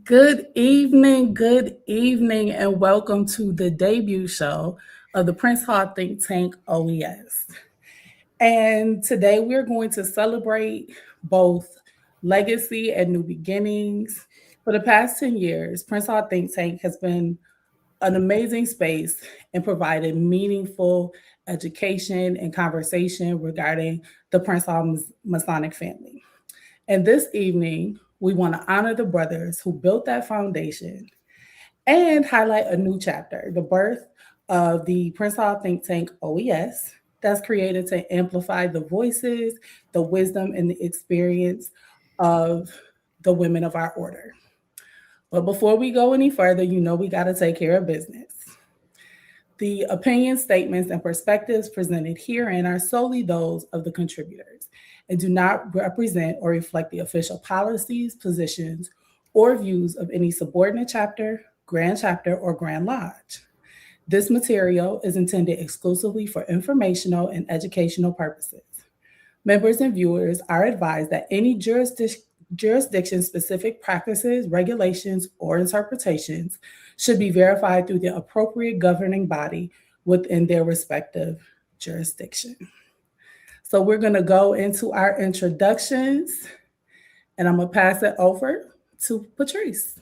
good evening, and welcome to the debut show of the Prince Hall Think Tank OES. And today we're going to celebrate both legacy and new beginnings. For the past 10 years, Prince Hall Think Tank has been an amazing space and provided meaningful education and conversation regarding the Prince Hall Masonic family. And this evening, we want to honor the brothers who built that foundation and highlight a new chapter, the birth of the Prince Hall Think Tank OES, that's created to amplify the voices, the wisdom, and the experience of the women of our order. But before we go any further, we got to take care of business. The opinion statements and perspectives presented herein are solely those of the contributors and do not represent or reflect the official policies, positions, or views of any subordinate chapter, grand chapter, or grand lodge. This material is intended exclusively for informational and educational purposes. Members and viewers are advised that any jurisdiction specific practices, regulations, or interpretations should be verified through the appropriate governing body within their respective jurisdiction. So we're going to go into our introductions, and I'm going to pass it over to Patrice.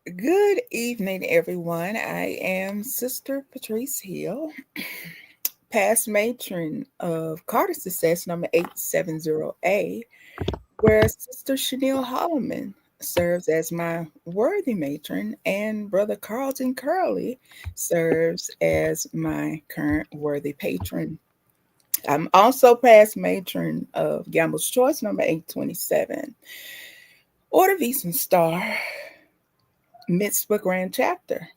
Good evening, everyone. I am Sister Patrice Hill, past matron of Carter Success number 870A, where Sister Chanel Holloman serves as my worthy matron, and Brother Carlton Curley serves as my current worthy patron. I'm also past matron of Gamble's Choice number 827, Order Vision Star, Mitzvah Grand Chapter,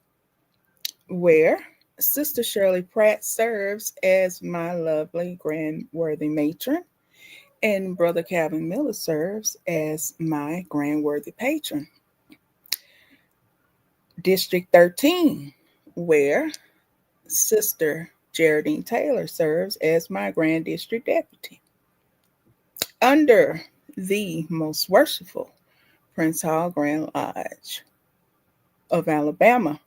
where Sister Shirley Pratt serves as my lovely grand worthy matron, and Brother Calvin Miller serves as my grand worthy patron. District 13, where Sister Geraldine Taylor serves as my grand district deputy. Under the most worshipful Prince Hall Grand Lodge of Alabama,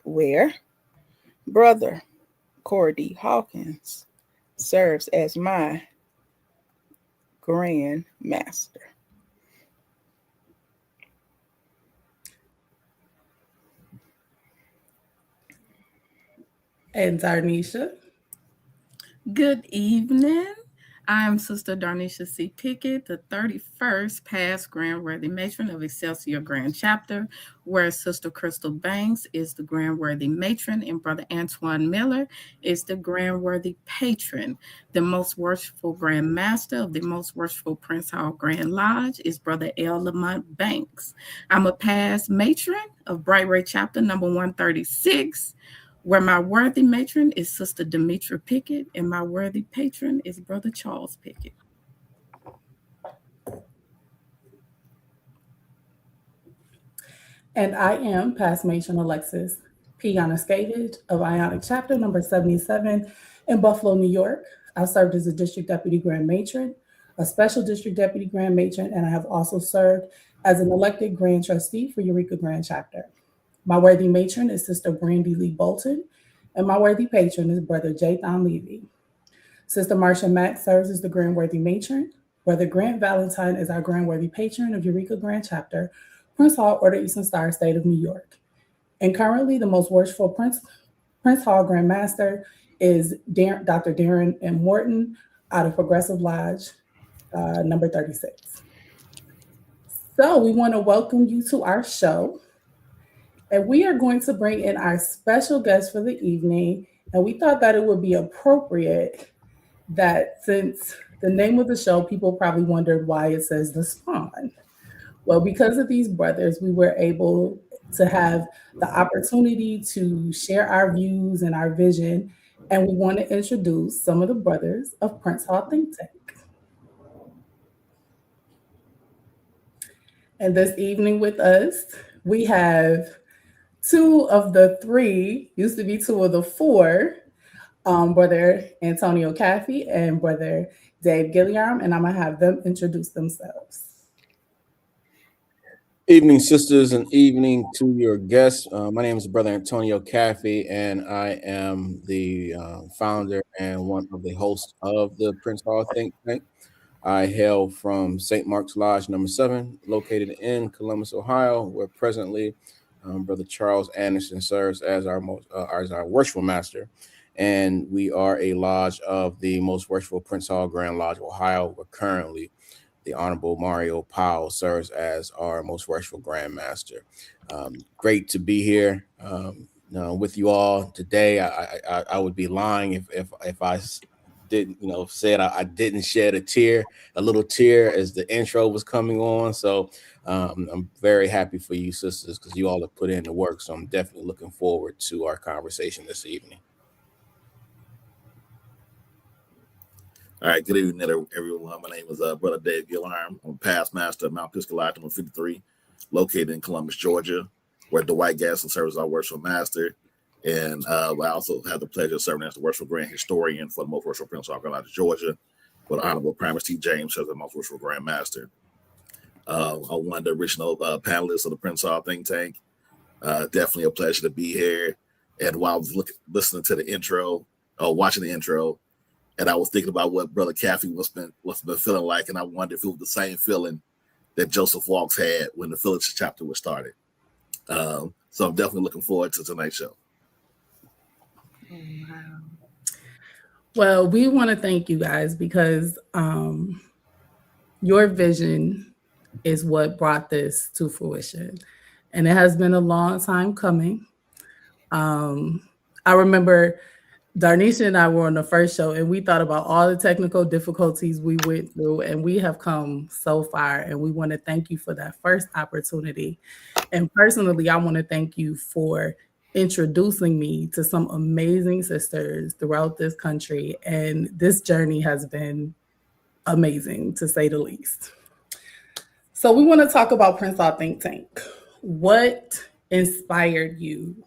where Brother Corey D. Hawkins serves as my Grand Master. And Darnisha. Good evening. I'm Sister Darnisha C. Pickett, the 31st past Grand Worthy Matron of Excelsior Grand Chapter, where Sister Crystal Banks is the Grand Worthy Matron and Brother Antoine Miller is the Grand Worthy Patron. The most worshipful Grand Master of the most worshipful Prince Hall Grand Lodge is Brother L. Lamont Banks. I'm a past matron of Bright Ray Chapter number 136, where my worthy matron is Sister Demetra Pickett, and my worthy patron is Brother Charles Pickett. And I am past matron Alexis P. Yanuskevich of Ionic Chapter number 77 in Buffalo, New York. I've served as a district deputy grand matron, a special district deputy grand matron, and I have also served as an elected grand trustee for Eureka Grand Chapter. My worthy matron is Sister Brandy Lee Bolton, and my worthy patron is Brother Jathan Levy. Sister Marcia Mack serves as the Grand Worthy Matron. Brother Grant Valentine is our Grand Worthy Patron of Eureka Grand Chapter, Prince Hall Order Eastern Star, State of New York. And currently, the most worshipful Prince Hall Grand Master is Dr. Darren M. Morton out of Progressive Lodge, number 36. So we want to welcome you to our show. And we are going to bring in our special guest for the evening. And we thought that it would be appropriate that since the name of the show, people probably wondered why it says The Spawn. Well, because of these brothers, we were able to have the opportunity to share our views and our vision. And we want to introduce some of the brothers of Prince Hall Think Tank. And this evening with us, we have two of the three, used to be two of the four, Brother Antonio Caffey and Brother Dave Gilliam, and I'm going to have them introduce themselves. Evening, sisters, and evening to your guests. My name is Brother Antonio Caffey, and I am the founder and one of the hosts of the Prince Hall Think Tank. I hail from St. Mark's Lodge number 7, located in Columbus, Ohio, where presently Brother Charles Anderson serves as as our worshipful master. And we are a lodge of the most worshipful Prince Hall Grand Lodge, Ohio. We're currently the Honorable Mario Powell serves as our most worshipful Grand Master. Great to be here with you all today. I would be lying if I didn't said I didn't shed a little tear as the intro was coming on. So I'm very happy for you sisters because you all have put in the work. So I'm definitely looking forward to our conversation this evening. All right, good evening, everyone. My name is Brother Dave Gillarm. I'm past master of Mount Pisgah Lodge number 53, located in Columbus, Georgia, where Dwight Gaston serves as our worshipful master. And I also have the pleasure of serving as the worshipful grand historian for the most worshipful Prince of Lodge, Georgia, for the Honorable Primus T. James serves as the most worshipful grand master. I'm one of the original panelists of the Prince Hall Think Tank. Definitely a pleasure to be here. And while I was listening to the intro, watching the intro, and I was thinking about what Brother Caffey was been feeling like, and I wondered if it was the same feeling that Joseph Walks had when the Phillips chapter was started. So I'm definitely looking forward to tonight's show. Wow. Well, we want to thank you guys because your vision is what brought this to fruition. And it has been a long time coming. I remember Darnisha and I were on the first show and we thought about all the technical difficulties we went through, and we have come so far. And we want to thank you for that first opportunity. And personally, I want to thank you for introducing me to some amazing sisters throughout this country. And this journey has been amazing, to say the least. So we want to talk about Prince Hall Think Tank. What inspired you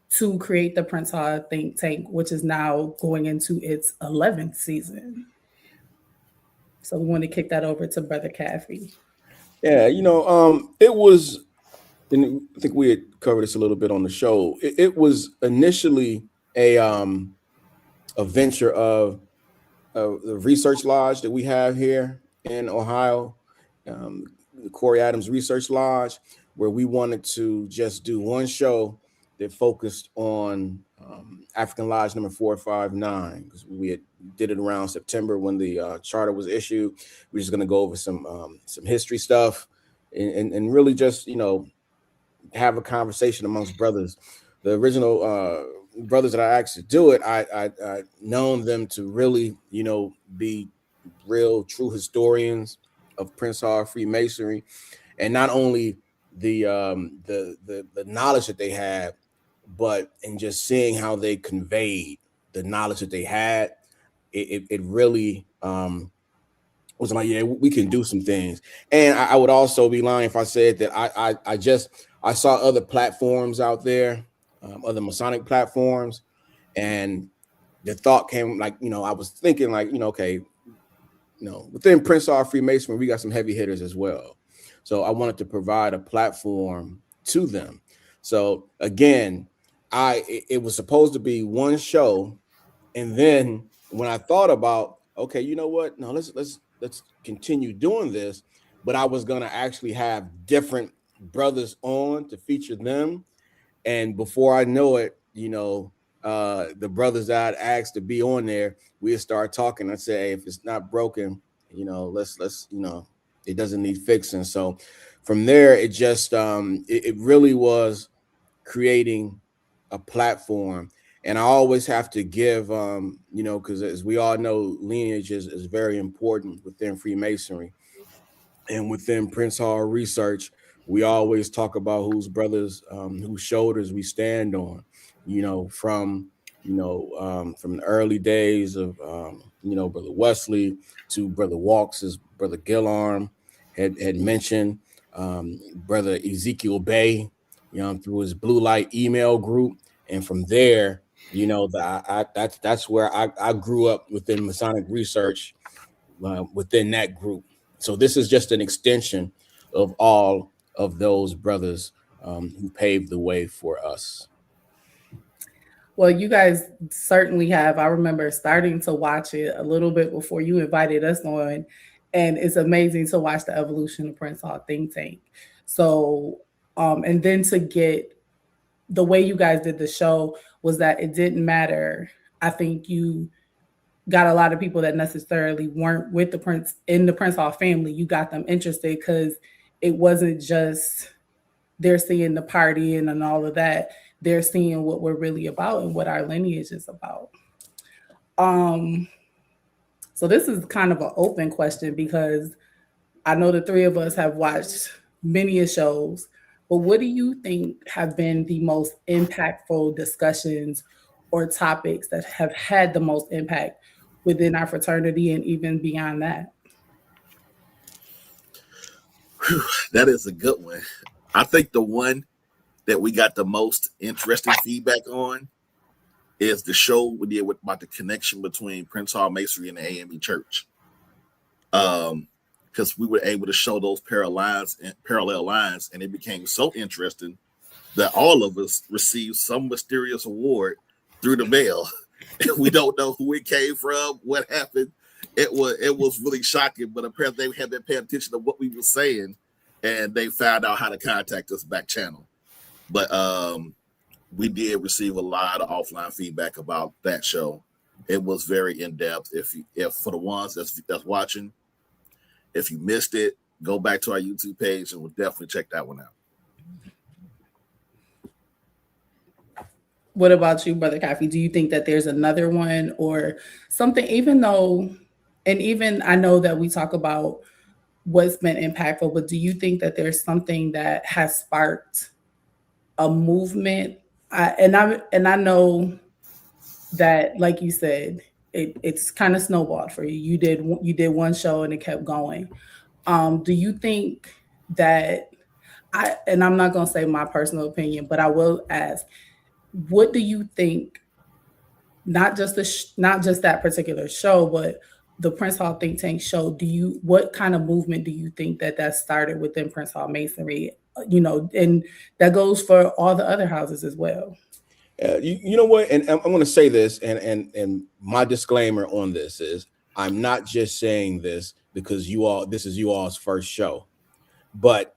to create the Prince Hall Think Tank, which is now going into its 11th season? So we want to kick that over to Brother Caffey. Yeah, it was, and I think we had covered this a little bit on the show. It was initially a venture of the research lodge that we have here in Ohio, the Corey Adams Research Lodge, where we wanted to just do one show that focused on African Lodge number 459, because we did it around September when the charter was issued. We're just going to go over some history stuff and really just have a conversation amongst brothers. The original brothers that I asked to do it, I known them to really be real true historians of Prince Hall Freemasonry, and not only the knowledge that they had, but in just seeing how they conveyed the knowledge that they had, it really was like, yeah, we can do some things. And I would also be lying if I said that I saw other platforms out there, other Masonic platforms, and the thought came like, I was thinking like, okay, within Prince Hall Freemasonry, we got some heavy hitters as well. So I wanted to provide a platform to them. So again, it was supposed to be one show, and then when I thought about, okay, you know what? No, let's continue doing this, but I was gonna actually have different brothers on to feature them, and before I know it, the brothers that I'd asked to be on there, we'd start talking. I say, hey, if it's not broken, let's it doesn't need fixing. So from there, it just it really was creating a platform. And I always have to give because as we all know, lineage is very important within Freemasonry. And within Prince Hall research, we always talk about whose brothers, whose shoulders we stand on, from from the early days of Brother Wesley to Brother Walks, as Brother Gillarm had mentioned, Brother Ezekiel Bay, through his Blue Light email group. And from there, that's where I grew up within Masonic research, within that group. So this is just an extension of all of those brothers who paved the way for us. Well, you guys certainly have. I remember starting to watch it a little bit before you invited us on, and it's amazing to watch the evolution of Prince Hall Think Tank. So, and then to get the way you guys did the show was that it didn't matter. I think you got a lot of people that necessarily weren't with the Prince in the Prince Hall family. You got them interested because it wasn't just they're seeing the party and all of that. They're seeing what we're really about and what our lineage is about. Um, so this is kind of an open question because I know the three of us have watched many shows, but what do you think have been the most impactful discussions or topics that have had the most impact within our fraternity and even beyond that? That is a good one. I think the one that we got the most interesting feedback on is the show we did about the connection between Prince Hall Masonry and the AME Church. Because we were able to show those parallel lines, and it became so interesting that all of us received some mysterious award through the mail. We don't know who it came from, what happened. It was really shocking, but apparently they had been paying attention to what we were saying, and they found out how to contact us back channel. But we did receive a lot of offline feedback about that show. It was very in depth. If for the ones that's watching, if you missed it, go back to our YouTube page and we'll definitely check that one out. What about you, Brother Coffee? Do you think that there's another one or something, even though, and even I know that we talk about what's been impactful, but do you think that there's something that has sparked a movement? I know that, like you said, it's kind of snowballed for you. You did one show and it kept going. Do you think that I'm not gonna say my personal opinion, but I will ask, what do you think? Not just that particular show, but the Prince Hall Think Tank show. What kind of movement do you think that started within Prince Hall Masonry? And that goes for all the other houses as well. You know what? And I'm going to say this, and my disclaimer on this is I'm not just saying this because this is you all's first show, but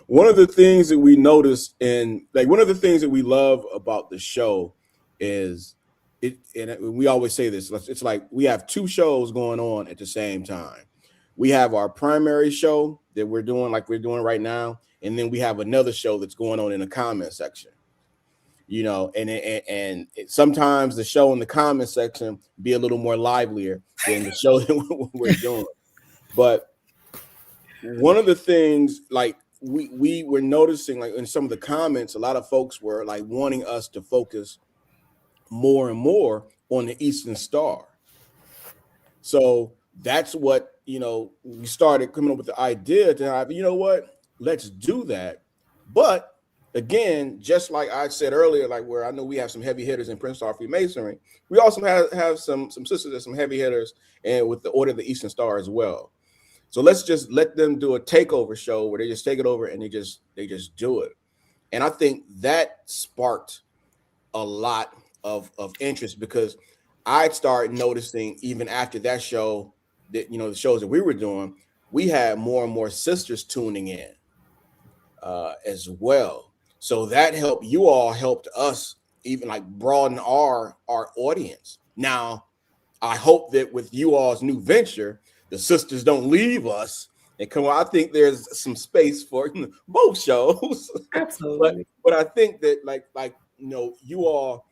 one of the things that we notice one of the things that we love about the show is and we always say this, it's like we have two shows going on at the same time. We have our primary show that we're doing like we're doing right now, and then we have another show that's going on in the comment section. And sometimes the show in the comment section be a little more livelier than the show that we're doing. But one of the things, like we were noticing, like in some of the comments, a lot of folks were like wanting us to focus more and more on the Eastern Star. So that's what, we started coming up with the idea to have, let's do that. But again, just like I said earlier, like where I know we have some heavy hitters in Prince Hall Freemasonry, we also have some sisters and some heavy hitters and with the Order of the Eastern Star as well. So let's just let them do a takeover show where they just take it over and they just do it. And I think that sparked a lot of interest because I'd start noticing even after that show that, the shows that we were doing, we had more and more sisters tuning in as well. So that helped us even like broaden our audience. Now, I hope that with you all's new venture, the sisters don't leave us and come on. I think there's some space for both shows. Absolutely. but I think that like you all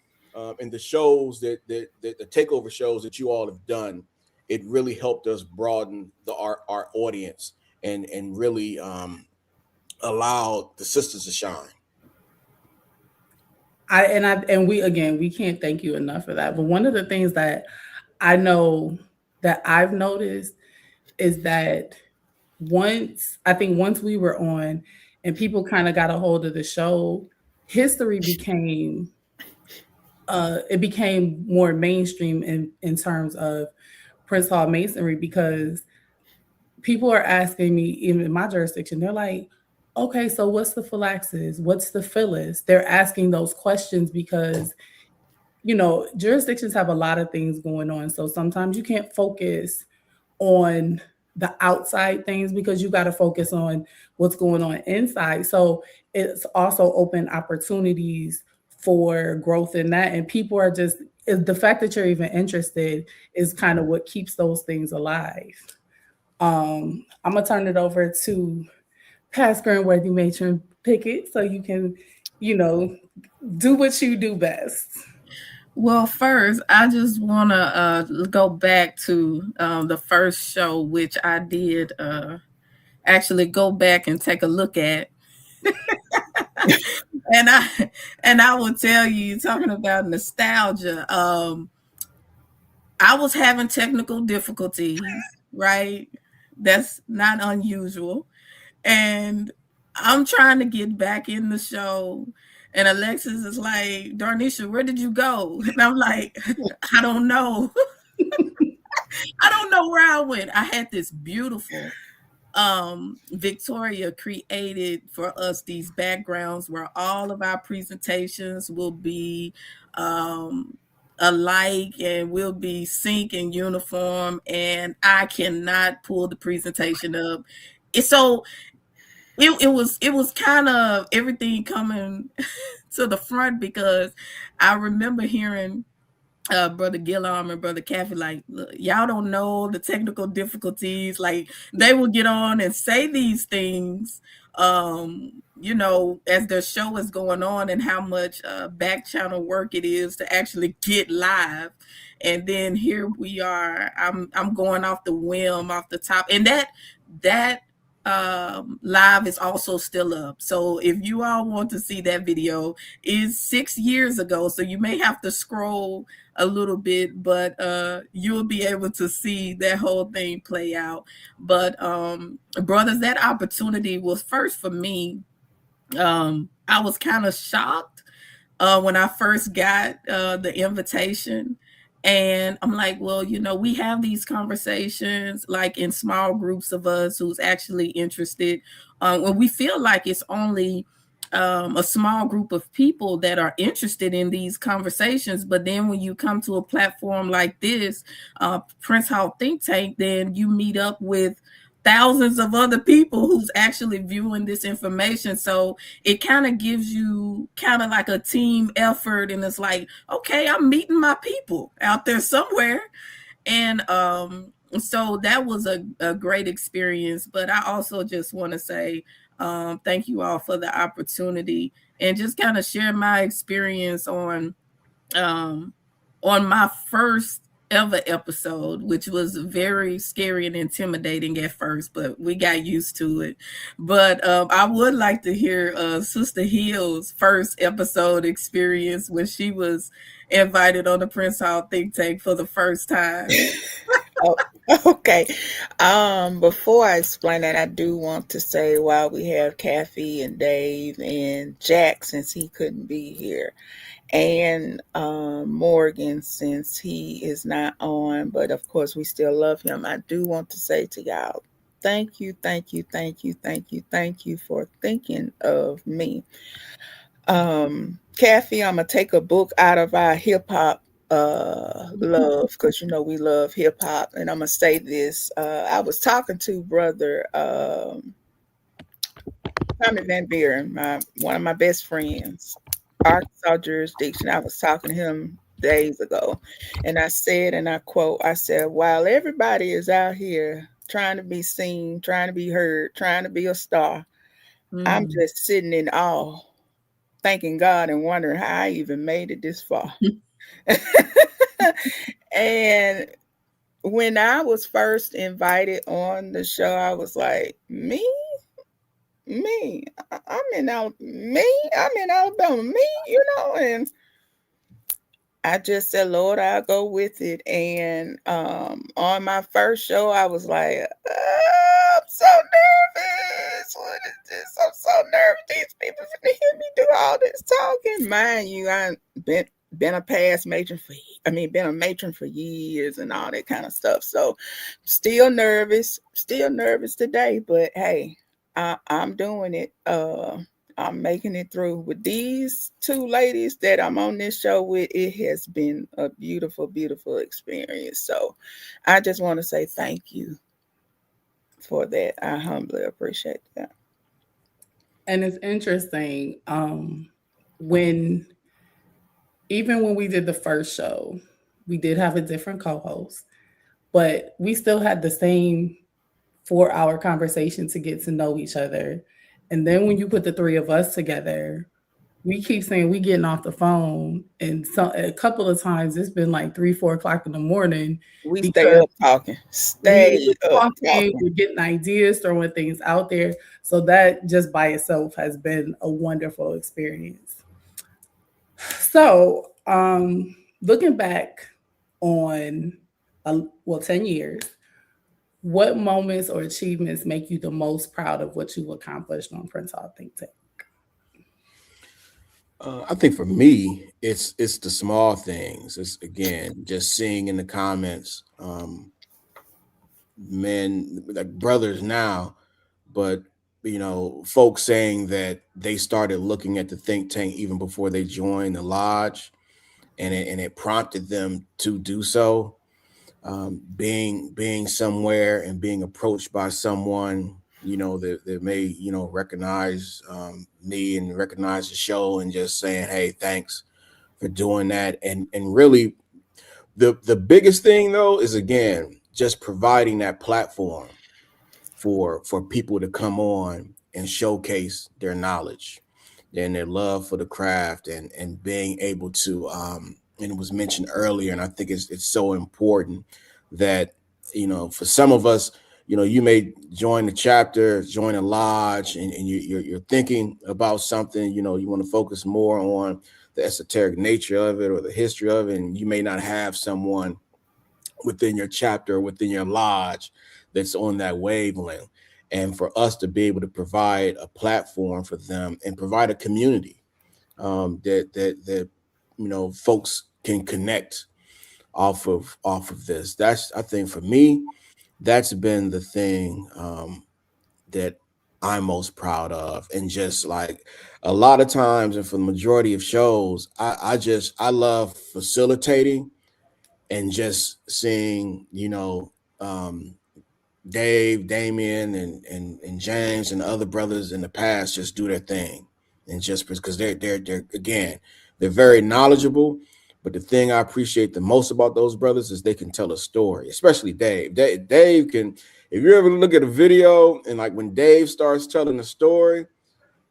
and the shows that the takeover shows that you all have done, it really helped us broaden our audience and really allowed the sisters to shine. We can't thank you enough for that. But one of the things that I know that I've noticed is that once we were on and people kind of got a hold of the show, history became it became more mainstream in terms of Prince Hall Masonry because people are asking me, even in my jurisdiction, they're like, okay, so what's the phylaxis? What's the phyllis? They're asking those questions because, jurisdictions have a lot of things going on. So sometimes you can't focus on the outside things because you got to focus on what's going on inside. So it's also open opportunities for growth in that. And people are just, the fact that you're even interested is kind of what keeps those things alive. I'm going to turn it over to past Grandworthy Matron Pickett so you can, you know, do what you do best. Well, first, I just want to go back to the first show, which I did actually go back and take a look at. and I will tell you, talking about nostalgia, I was having technical difficulties, right? That's not unusual. And I'm trying to get back in the show. And Alexis is like, Darnisha, where did you go? And I'm like, I don't know. I don't know where I went. I had this beautiful Victoria created for us these backgrounds where all of our presentations will be alike and will be sync and uniform, and I cannot pull the presentation up. So it was kind of everything coming to the front because I remember hearing Brother Gillarm and Brother Caffey, like, look, y'all don't know the technical difficulties. Like, they will get on and say these things, as their show is going on, and how much back channel work it is to actually get live. And then here we are. I'm going off the whim, off the top, and that live is also still up. So if you all want to see that video, is 6 years ago. So you may have to scroll a little bit, but you'll be able to see that whole thing play out. But brothers, that opportunity was first for me. I was kind of shocked when I first got the invitation. And I'm like, well, we have these conversations like in small groups of us who's actually interested. When we feel like it's only a small group of people that are interested in these conversations. But then when you come to a platform like this, Prince Hall Think Tank, then you meet up with thousands of other people who's actually viewing this information. So it kind of gives you kind of like a team effort, and it's like, okay, I'm meeting my people out there somewhere. And so that was a great experience. But I also just want to say thank you all for the opportunity and just kind of share my experience um, on my first ever episode, which was very scary and intimidating at first, but we got used to it. But I would like to hear Sister Hill's first episode experience when she was invited on the Prince Hall Think Tank for the first time. Oh, okay. Before I explain that, I do want to say while we have Kathy and Dave and Jack, since he couldn't be here, and Morgan, since he is not on, but of course we still love him, I do want to say to y'all, thank you, thank you, thank you, thank you, thank you for thinking of me. Kathy, I'm gonna take a book out of our hip hop love, because we love hip hop, and I'm gonna say this. I was talking to brother Tommy Van Buren, one of my best friends, Arkansas jurisdiction. I was talking to him days ago, and I said, and I quote, I said, while everybody is out here trying to be seen, trying to be heard, trying to be a star, I'm just sitting in awe, thanking God and wondering how I even made it this far. And when I was first invited on the show, I was like, me, I'm in Alabama, and I just said, Lord, I'll go with it. And on my first show, I was like, I'm so nervous. What is this? I'm so nervous. These people finna hear me do all this talking. Mind you, I've been a past matron been a matron for years and all that kind of stuff. So still nervous today, but hey, I'm doing it. I'm making it through with these two ladies that I'm on this show with. It has been a beautiful, beautiful experience. So I just want to say thank you for that. I humbly appreciate that. And it's interesting, when even when we did the first show, we did have a different co-host, but we still had the same 4 hour conversation to get to know each other. And then when you put the three of us together, we keep saying we getting off the phone, and a couple of times it's been like 3, 4 o'clock in the morning We stay because up talking. we're Stay up talking, talking. we're getting ideas, throwing things out there. So that just by itself has been a wonderful experience. So, looking back on, well, 10 years, what moments or achievements make you the most proud of what you accomplished on Prince Hall Think Tank? I think for me, it's the small things. It's again just seeing in the comments, men like brothers now, but folks saying that they started looking at the think tank even before they joined the lodge, and it prompted them to do so. Being somewhere and being approached by someone that may recognize me and recognize the show, and just saying, hey, thanks for doing that. And really, the biggest thing though is, again, just providing that platform for people to come on and showcase their knowledge and their love for the craft, and being able to, and it was mentioned earlier, and I think it's so important that, for some of us, you may join the chapter, join a lodge, and you're thinking about something, you want to focus more on the esoteric nature of it or the history of it, and you may not have someone within your chapter, within your lodge, that's on that wavelength. And for us to be able to provide a platform for them and provide a community, that folks can connect off of this. That's, I think, for me, that's been the thing, that I'm most proud of. And just like a lot of times, and for the majority of shows, I love facilitating and just seeing, um, Dave, Damien, and James and the other brothers in the past just do their thing, and just because they're again, they're very knowledgeable. But the thing I appreciate the most about those brothers is they can tell a story, especially Dave. Dave can. If you ever look at a video, and like when Dave starts telling a story,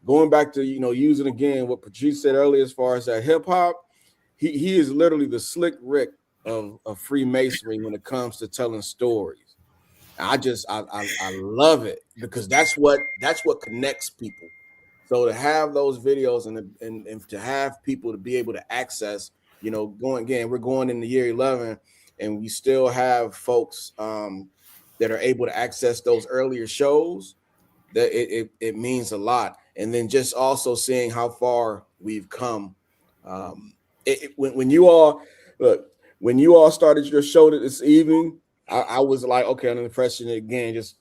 going back to using again what Patrice said earlier as far as that hip hop, he is literally the Slick Rick of Freemasonry when it comes to telling stories. I love it because that's what connects people. So to have those videos, and to have people to be able to access, going again, we're going in the year 11, and we still have folks, that are able to access those earlier shows. That it means a lot. And then just also seeing how far we've come. When you all look, when you all started your show this evening, I was like, okay, under the impression again, just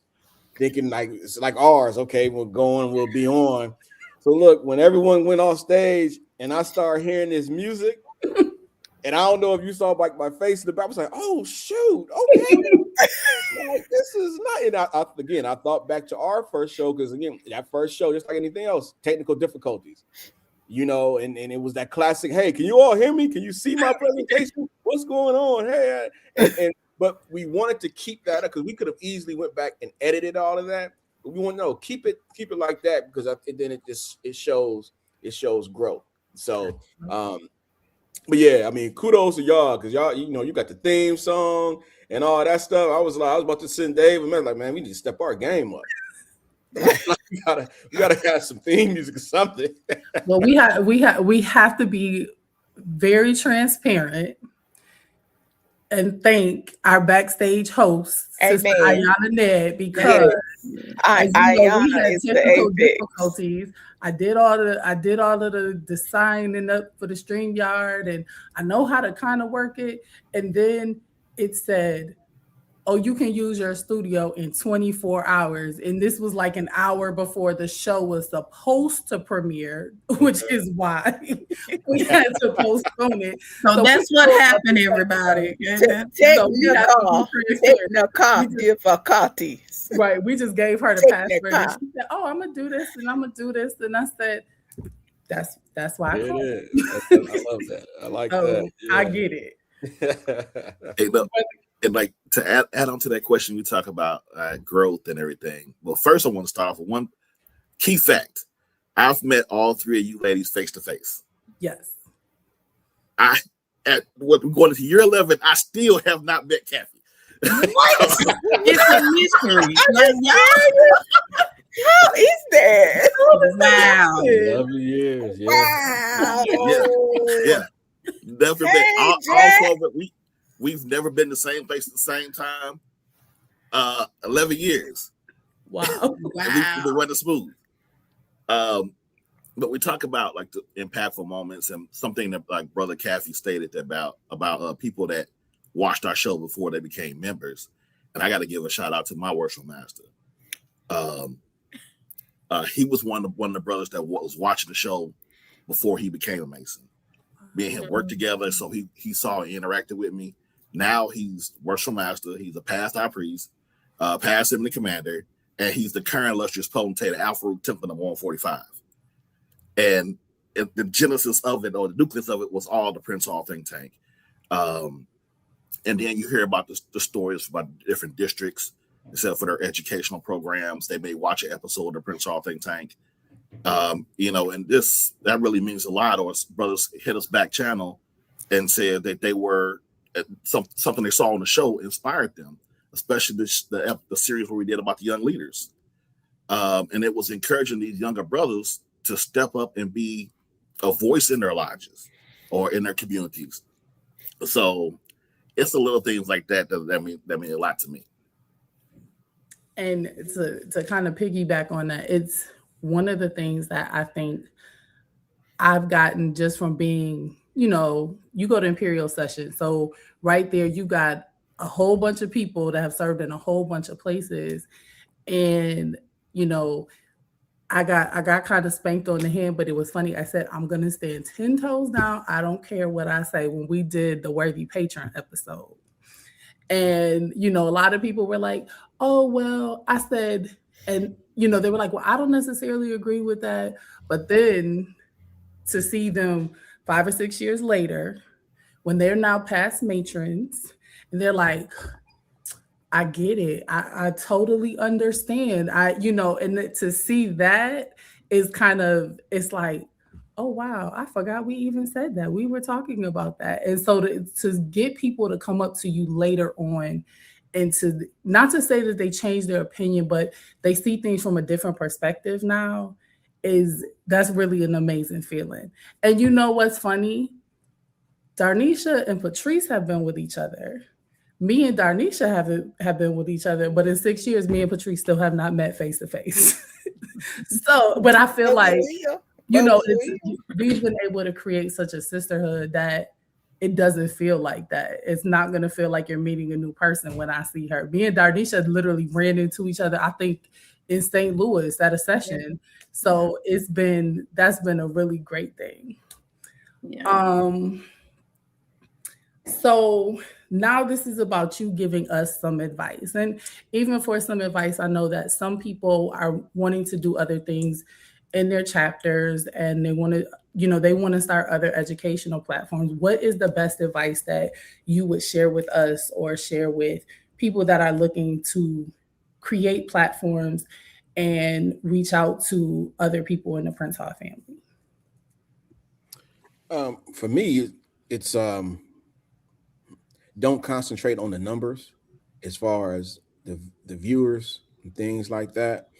thinking like it's like ours. Okay, we're going, we'll be on. So look, when everyone went off stage and I started hearing this music, and I don't know if you saw like my face in the back, I was like, oh shoot, okay. Like, this is not. And again, I thought back to our first show, because again, that first show, just like anything else, technical difficulties, and it was that classic. Hey, can you all hear me? Can you see my presentation? What's going on? Hey, but we wanted to keep that up because we could have easily went back and edited all of that. But we want to know, keep it like that, because then it shows growth. So, but yeah, I mean, kudos to y'all, because y'all, you got the theme song and all that stuff. I was about to send Dave a message, like, man, we need to step our game up. we gotta have some theme music or something. Well, we have to be very transparent and thank our backstage host, Sister Amen. Ayana Ned, because Yes. as you know, we Ayana had is the technical apex. difficulties. I did all of the signing up for the StreamYard, and I know how to kind of work it. And then it said oh, you can use your studio in 24 hours. And this was like an hour before the show was supposed to premiere, which is why we had to postpone it. So So that's what happened, everybody. so we have to be transparent. Difficulties. Right. We just gave her the password and she said, oh, I'm gonna do this and I'm gonna do this. And I said, that's why I There called. it is. I love that. I like that. Yeah. I get it. Hey, look, and like to add on to that question, we talk about growth and everything. Well, first I want to start off with one key fact. I've met all three of you ladies face to face. Yes. At what we're going into year 11, I still have not met Kathy. What? It's a mystery. How is that? Wow. 11 years. Yeah. Wow. Yeah. Never been. Hey, Also, we've never been the same place at the same time. 11 years. Wow. We've been running smooth. But we talk about like the impactful moments and something that like Brother Kathy stated about people that watched our show before they became members. And I got to give a shout out to my worship master. He was one of the brothers that was watching the show before he became a Mason. Me and him worked together, so he saw and interacted with me. Now he's worship master. He's a past high priest, past assembly commander, and he's the current illustrious potentate of Alpha Root Temple number 145. And the genesis of it, or the nucleus of it, was all the Prince Hall think tank. And then you hear about the stories about different districts, except for their educational programs. They may watch an episode of the Prince Hall think tank. And that really means a lot. Or brothers hit us back channel and said that they were something they saw on the show inspired them, especially the series where we did about the young leaders. And it was encouraging these younger brothers to step up and be a voice in their lodges or in their communities. So it's the little things like that mean a lot to me. And to kind of piggyback on that, it's one of the things that I think I've gotten just from being, you go to Imperial Session. So right there, you got a whole bunch of people that have served in a whole bunch of places. And, I got kind of spanked on the hand, but it was funny. I said, I'm going to stand 10 toes down. I don't care what I say, when we did the Worthy Patron episode. And, a lot of people were like, oh, well, I said, and, they were like, well, I don't necessarily agree with that. But then to see them 5 or 6 years later, when they're now past matrons, and they're like, I get it. I totally understand. And to see that is kind of, it's like, oh, wow, I forgot we even said that. We were talking about that. And so to get people to come up to you later on and to, not to say that they change their opinion, but they see things from a different perspective now, that's really an amazing feeling. And you know what's funny? Darnisha and Patrice have been with each other. Me and Darnisha have been with each other, but in 6 years, me and Patrice still have not met face to face. So, but I feel like, we've been able to create such a sisterhood that it doesn't feel like that. It's not going to feel like you're meeting a new person when I see her. Me and Darnisha literally ran into each other, I think, in St. Louis at a session. So that's been a really great thing. Yeah. So now this is about you giving us some advice. And even for some advice, I know that some people are wanting to do other things in their chapters and they want to start other educational platforms. What is the best advice that you would share with us or share with people that are looking to create platforms and reach out to other people in the Prince Hall family? For me, it's don't concentrate on the numbers as far as the viewers and things like that.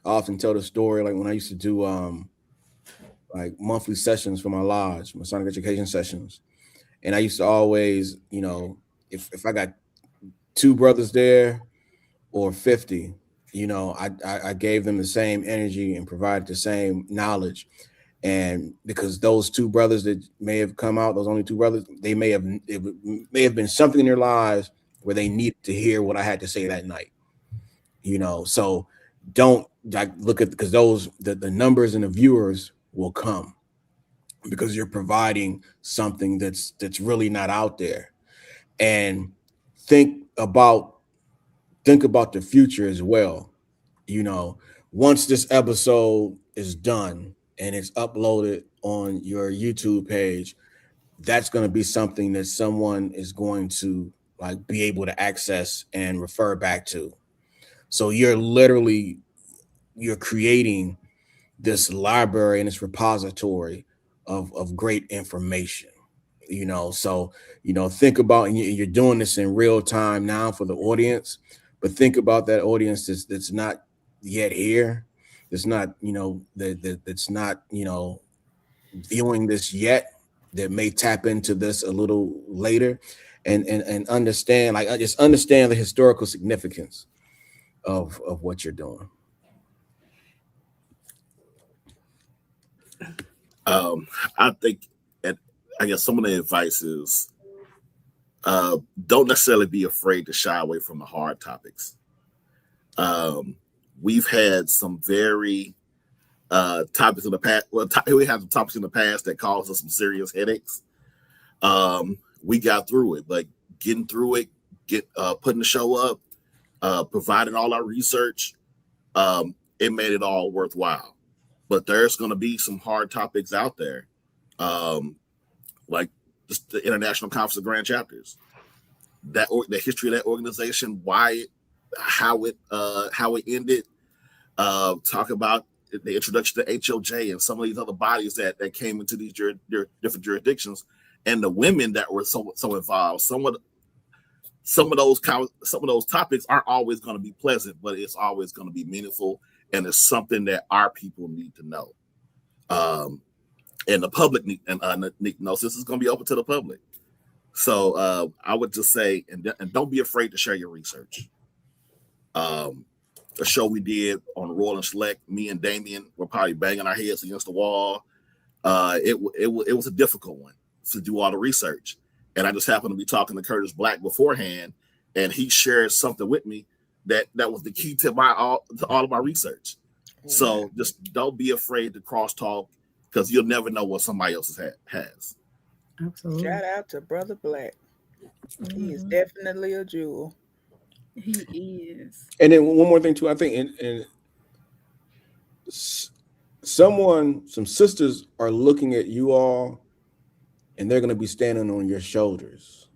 I often tell the story, like when I used to do like monthly sessions for my lodge, Masonic education sessions. And I used to always, if I got 2 brothers there or 50, I gave them the same energy and provided the same knowledge. And because those 2 brothers that may have come out, those only 2 brothers, it may have been something in their lives where they needed to hear what I had to say that night. So don't like look at, because those the numbers and the viewers will come because you're providing something that's really not out there. And think about think about the future as well. you know Once this episode is done and it's uploaded on your YouTube page, that's going to be something that someone is going to like be able to access and refer back to. So you're creating this library and this repository of great information. So think about, and you're doing this in real time now for the audience, but think about that audience that's not yet here, that's not that's not viewing this yet, that may tap into this a little later, and understand, like, just understand the historical significance of what you're doing. I think, and I guess some of the advice is, don't necessarily be afraid to shy away from the hard topics. We've had some very topics in the past. Well, we had some topics in the past that caused us some serious headaches. We got through it, but getting through it, putting the show up, providing all our research, it made it all worthwhile. But there's going to be some hard topics out there, like the International Conference of Grand Chapters, the history of that organization, how it ended. Talk about the introduction to HOJ and some of these other bodies that came into these different jurisdictions, and the women that were so involved. Some of those topics aren't always going to be pleasant, but it's always going to be meaningful, and it's something that our people need to know, and the public need to know. So this is going to be open to the public. So I would just say, and don't be afraid to share your research. The show we did on Royal and Select, me and Damien were probably banging our heads against the wall. It was a difficult one to do all the research, and I just happened to be talking to Curtis Black beforehand, and he shared something with me that was the key to all of my research. Yeah. So just don't be afraid to crosstalk, because you'll never know what somebody else has. Absolutely. Shout out to Brother Black. Mm-hmm. He is definitely a jewel. He is. And then one more thing too, I think, and some sisters are looking at you all, and they're going to be standing on your shoulders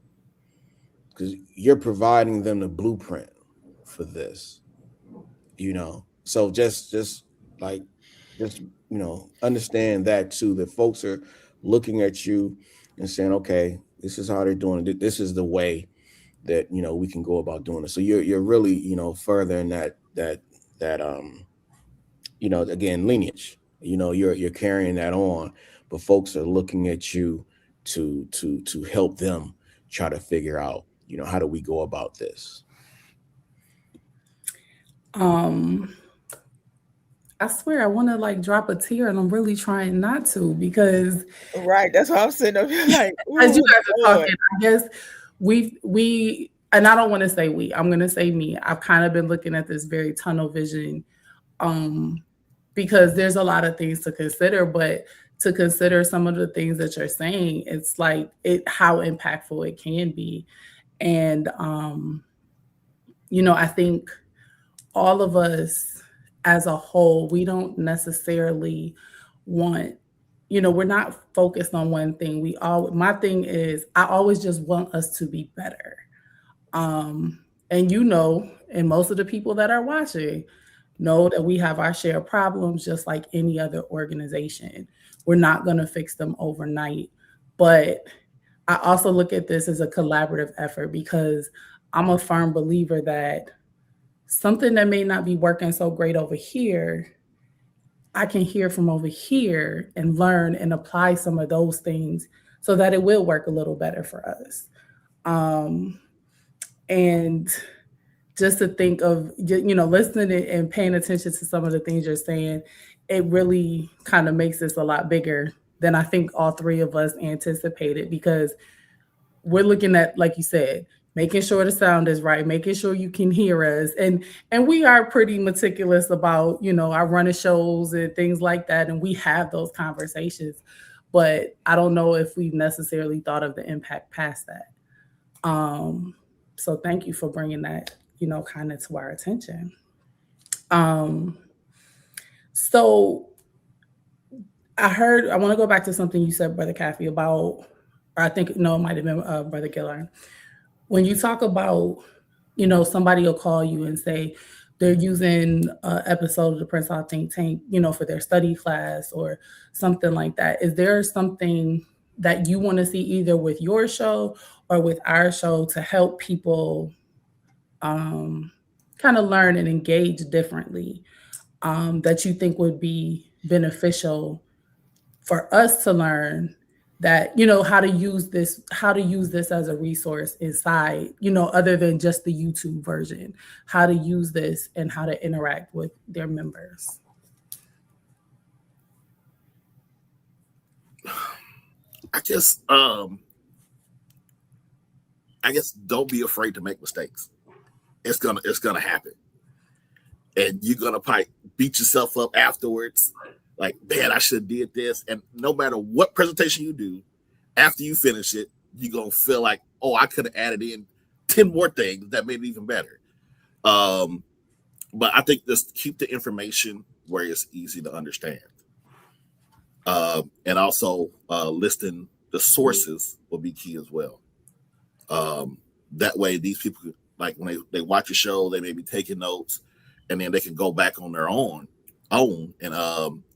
because you're providing them the blueprint for this. So just understand that too, that folks are looking at you and saying, okay, this is how they're doing it. This is the way that we can go about doing it. So you're really further in that again, lineage. You're carrying that on, but folks are looking at you to help them try to figure out how do we go about this. I swear I want to like drop a tear, and I'm really trying not to, because right, that's why I'm sitting up here like, as you guys are talking, I guess we and I don't want to say we, I'm going to say me. I've kind of been looking at this very tunnel vision, because there's a lot of things to consider, but to consider some of the things that you're saying, it's like how impactful it can be. And, I think all of us as a whole, we don't necessarily want, we're not focused on one thing. My thing is, I always just want us to be better. And and most of the people that are watching know that we have our share of problems, just like any other organization. We're not going to fix them overnight. But I also look at this as a collaborative effort, because I'm a firm believer that something that may not be working so great over here, I can hear from over here and learn and apply some of those things so that it will work a little better for us. And just to think of, listening and paying attention to some of the things you're saying, it really kind of makes this a lot bigger than I think all three of us anticipated, because we're looking at, like you said, making sure the sound is right, making sure you can hear us. And we are pretty meticulous about, our running shows and things like that, and we have those conversations. But I don't know if we've necessarily thought of the impact past that. So thank you for bringing that, kind of to our attention. Um, so I want to go back to something you said, Brother Kathy, about, or I think, no, it might have been Brother Gillard. When you talk about, somebody will call you and say they're using an episode of the Prince Hall Think Tank, for their study class or something like that. Is there something that you want to see either with your show or with our show to help people kind of learn and engage differently, that you think would be beneficial for us to learn, that how to use this as a resource inside, other than just the YouTube version, how to use this and how to interact with their members? I guess don't be afraid to make mistakes. It's gonna happen, and you're gonna probably beat yourself up afterwards. Like, man, I should have did this. And no matter what presentation you do, after you finish it, you're gonna feel like, oh, I could have added in 10 more things that made it even better. But I think just keep the information where it's easy to understand. And also listing the sources will be key as well. That way these people, like when they watch a show, they may be taking notes, and then they can go back on their own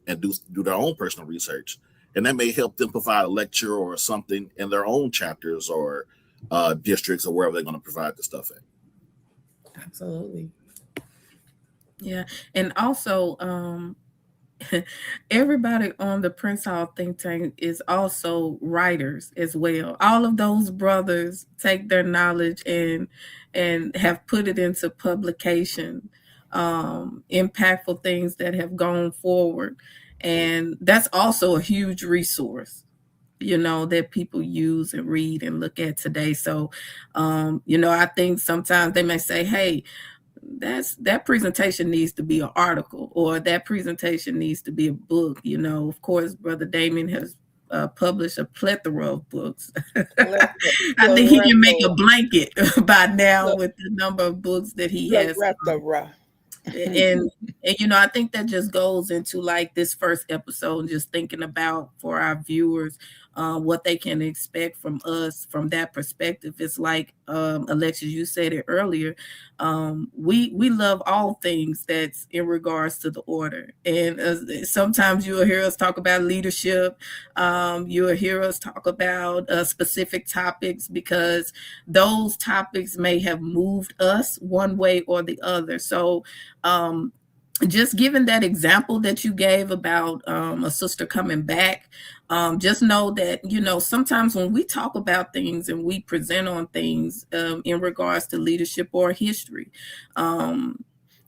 and do their own personal research, and that may help them provide a lecture or something in their own chapters or districts or wherever they're going to provide the stuff in. Absolutely. Yeah, and also everybody on the Prince Hall Think Tank is also writers as well. All of those brothers take their knowledge and have put it into publication, impactful things that have gone forward, and that's also a huge resource, that people use and read and look at today. So I think sometimes they may say, hey, that presentation needs to be an article, or that presentation needs to be a book. Of course, Brother Damien has published a plethora of books. I think he can make a blanket by now with the number of books that he has. And I think that just goes into like this first episode, just thinking about for our viewers what they can expect from us from that perspective. It's like Alexis, you said it earlier, we love all things that's in regards to the order, and sometimes you'll hear us talk about leadership, you'll hear us talk about specific topics, because those topics may have moved us one way or the other. So just given that example that you gave about a sister coming back, just know that, sometimes when we talk about things and we present on things in regards to leadership or history,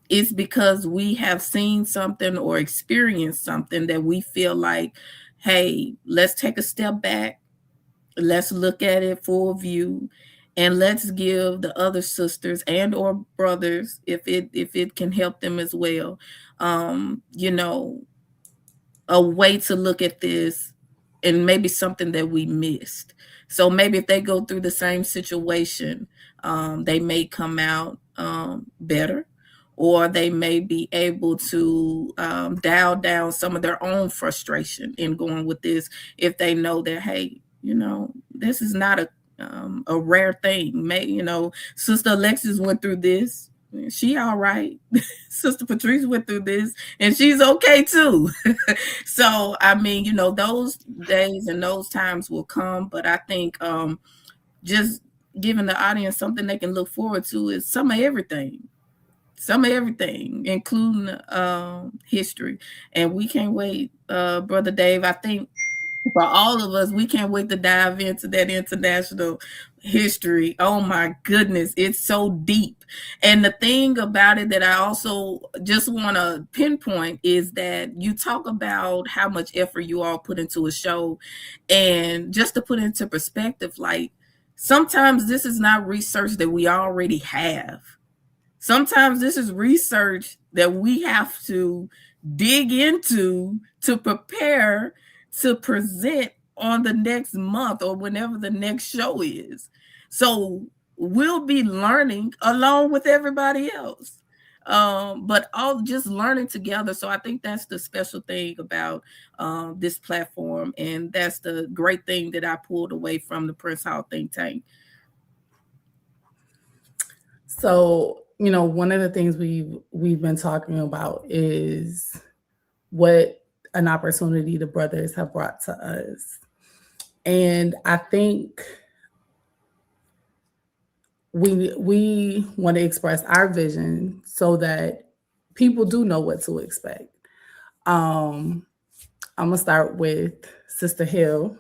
it's because we have seen something or experienced something that we feel like, hey, let's take a step back. Let's look at it full view, and let's give the other sisters and or brothers, if it can help them as well, a way to look at this, and maybe something that we missed. So maybe if they go through the same situation, they may come out better, or they may be able to dial down some of their own frustration in going with this, if they know that, hey, this is not a rare thing. Sister Alexis went through this. She all right. Sister Patrice went through this, and she's okay too. So, I mean, those days and those times will come, but I think just giving the audience something they can look forward to is some of everything, including history. And we can't wait, Brother Dave. I think for all of us, we can't wait to dive into that international history. Oh my goodness, it's so deep. And the thing about it that I also just want to pinpoint is that you talk about how much effort you all put into a show, and just to put into perspective, like sometimes this is not research that we already have. Sometimes this is research that we have to dig into to prepare to present on the next month or whenever the next show is. So we'll be learning along with everybody else. But all just learning together. So I think that's the special thing about this platform, and that's the great thing that I pulled away from the Prince Hall think tank. So, one of the things we've been talking about is what an opportunity the brothers have brought to us. And I think we want to express our vision so that people do know what to expect. Um, I'm gonna start with Sister Hill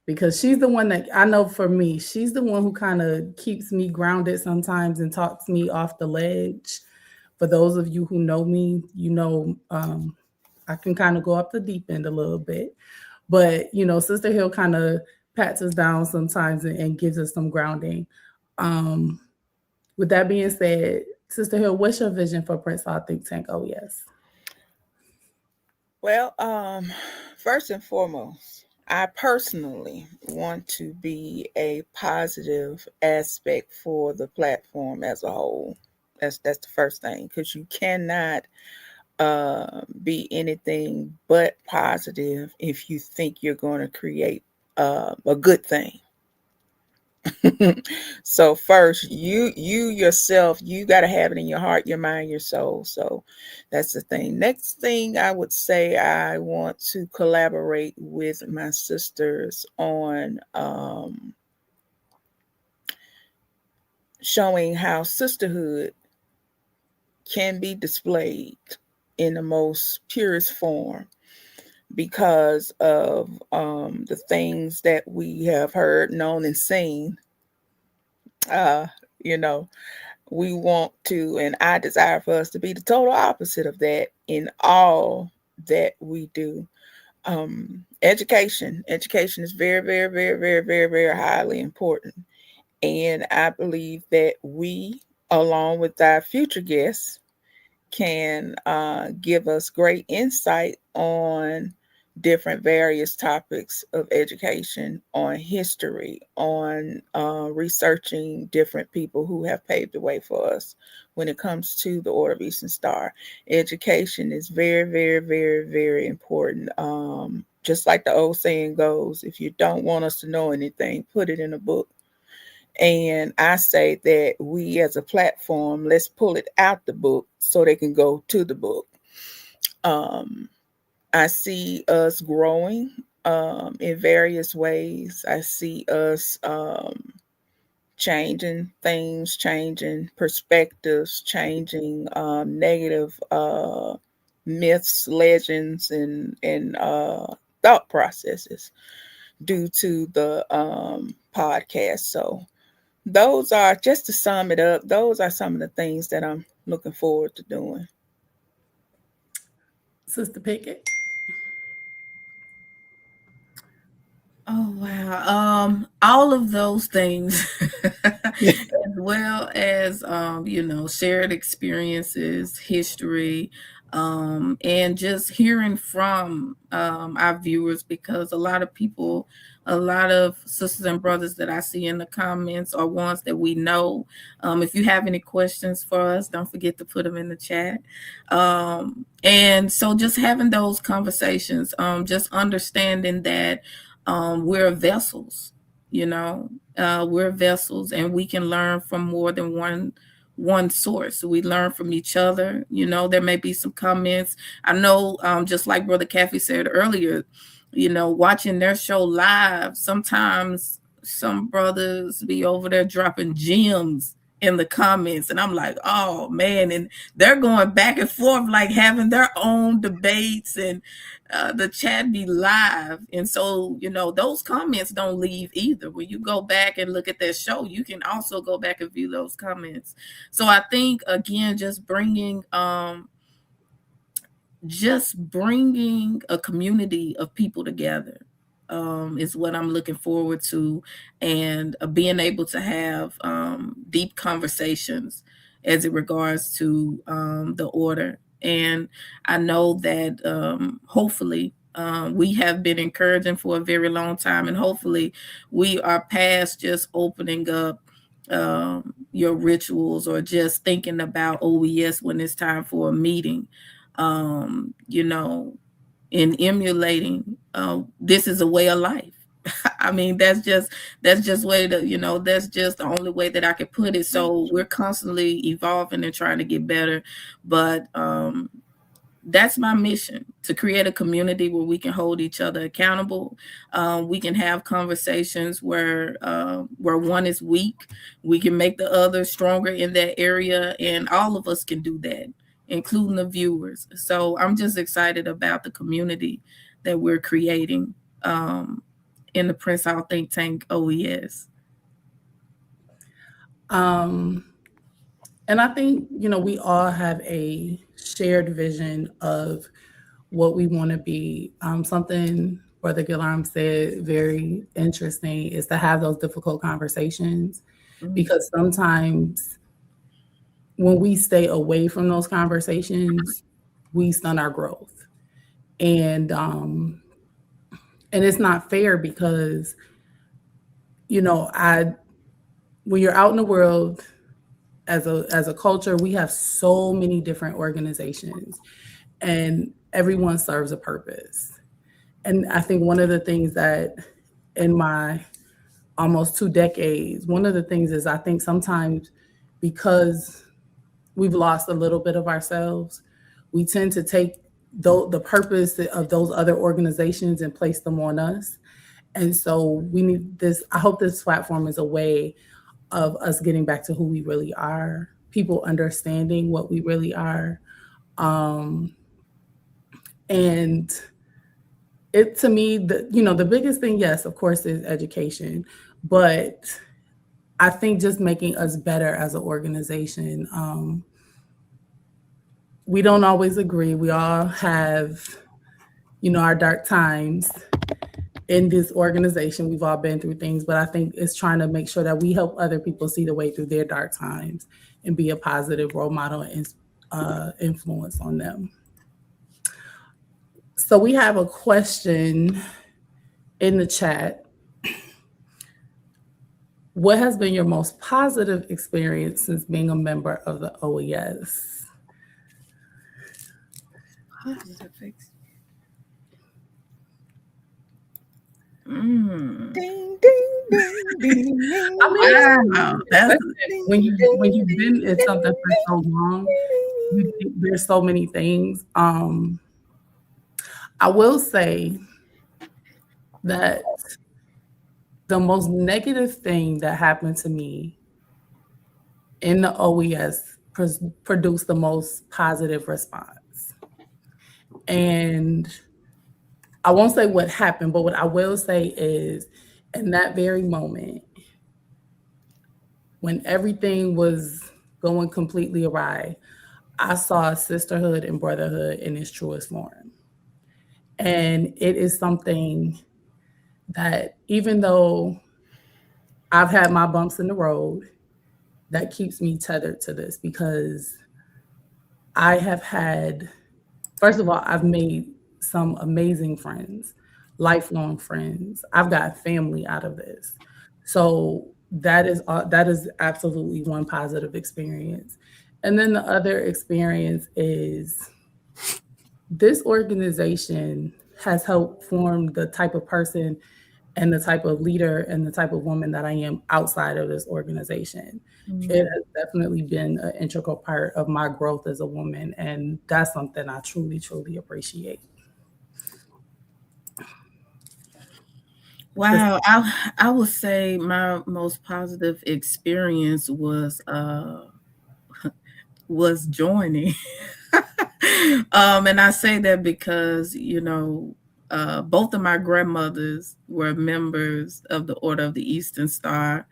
because she's the one that I know for me, she's the one who kind of keeps me grounded sometimes and talks me off the ledge. For those of you who know me, I can kind of go up the deep end a little bit. But, Sister Hill kind of pats us down sometimes and gives us some grounding. Um, with that being said, Sister Hill, what's your vision for Prince Hall Think Tank OES? Well, first and foremost, I personally want to be a positive aspect for the platform as a whole. That's the first thing, because you cannot be anything but positive if you think you're going to create a good thing. So first, you yourself, you got to have it in your heart, your mind, your soul. So that's the thing. Next thing I would say, I want to collaborate with my sisters on showing how sisterhood can be displayed in the most purest form because of the things that we have heard, known, and seen. Uh, you know, we want to, and I desire for us to be the total opposite of that in all that we do. Education is very, very, very, very, very, very highly important. And I believe that we, along with our future guests, can give us great insight on different various topics of education, on history, on researching different people who have paved the way for us when it comes to the Order of Eastern Star. Education is very, very, very, very important. Just like the old saying goes, if you don't want us to know anything, put it in a book. And I say that we as a platform, let's pull it out the book so they can go to the book. I see us growing in various ways. I see us changing things, changing perspectives, changing negative myths, legends, and thought processes due to the podcast. So those are, just to sum it up, those are some of the things that I'm looking forward to doing. Sister Pickett. Oh wow. All of those things as well as shared experiences, history, and just hearing from our viewers, because a lot of sisters and brothers that I see in the comments are ones that we know. If you have any questions for us, don't forget to put them in the chat. And so just having those conversations, just understanding that we're vessels, we're vessels, and we can learn from more than one source. We learn from each other. There may be some comments. I know, just like Brother Kathy said earlier, watching their show live, sometimes some brothers be over there dropping gems in the comments, and I'm like, oh man, and they're going back and forth, like having their own debates, and the chat be live. And so, those comments don't leave either. When you go back and look at that show, you can also go back and view those comments. So I think, again, just bringing a community of people together, is what I'm looking forward to, and being able to have deep conversations as it regards to the order. And I know that hopefully we have been encouraging for a very long time, and hopefully we are past just opening up your rituals or just thinking about OES when it's time for a meeting. You know, in emulating this is a way of life. I mean, that's just way to, that's just the only way that I could put it. So we're constantly evolving and trying to get better, but that's my mission, to create a community where we can hold each other accountable. We can have conversations where one is weak, we can make the other stronger in that area, and all of us can do that, including the viewers. So I'm just excited about the community that we're creating in the Prince Hall Think Tank OES. And I think, we all have a shared vision of what we want to be. Something Brother Gillarm said very interesting is to have those difficult conversations, because sometimes when we stay away from those conversations, we stun our growth. And it's not fair because, I when you're out in the world as a culture, we have so many different organizations, and everyone serves a purpose. And I think one of the things that in my almost 2 decades, one of the things is I think sometimes because we've lost a little bit of ourselves, we tend to take the purpose of those other organizations and place them on us. And so we need this. I hope this platform is a way of us getting back to who we really are, people understanding what we really are. And it, to me, the biggest thing, yes, of course, is education, but I think just making us better as an organization. We don't always agree. We all have, our dark times in this organization. We've all been through things, but I think it's trying to make sure that we help other people see the way through their dark times and be a positive role model and influence on them. So we have a question in the chat. What has been your most positive experience since being a member of the OES? Ding, ding, ding, ding, ding. I mean, Wow, when you've been in something for so long, there's so many things. I will say that the most negative thing that happened to me in the OES produced the most positive response. And I won't say what happened, but what I will say is, in that very moment, when everything was going completely awry, I saw sisterhood and brotherhood in its truest form. And it is something that, even though I've had my bumps in the road, that keeps me tethered to this, because I have had, first of all, I've made some amazing friends, lifelong friends. I've got family out of this. So that is absolutely one positive experience. And then the other experience is this organization has helped form the type of person and the type of leader and the type of woman that I am outside of this organization. It has definitely been an integral part of my growth as a woman, and that's something I truly, truly appreciate. wow. I would say my most positive experience was joining. And I say that because, both of my grandmothers were members of the Order of the Eastern Star.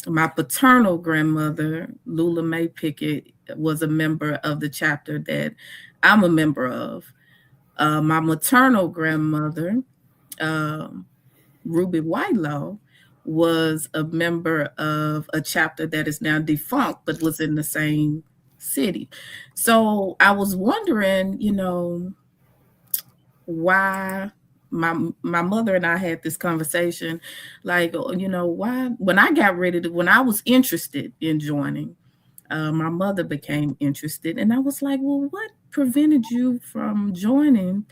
My paternal grandmother, Lula Mae Pickett, was a member of the chapter that I'm a member of. My maternal grandmother, um, Ruby Whitelow was a member of a chapter that is now defunct, but was in the same city. So I was wondering, why my mother and I had this conversation, like, why when I got ready to when I was interested in joining, my mother became interested, and I was like, well, what prevented you from joining,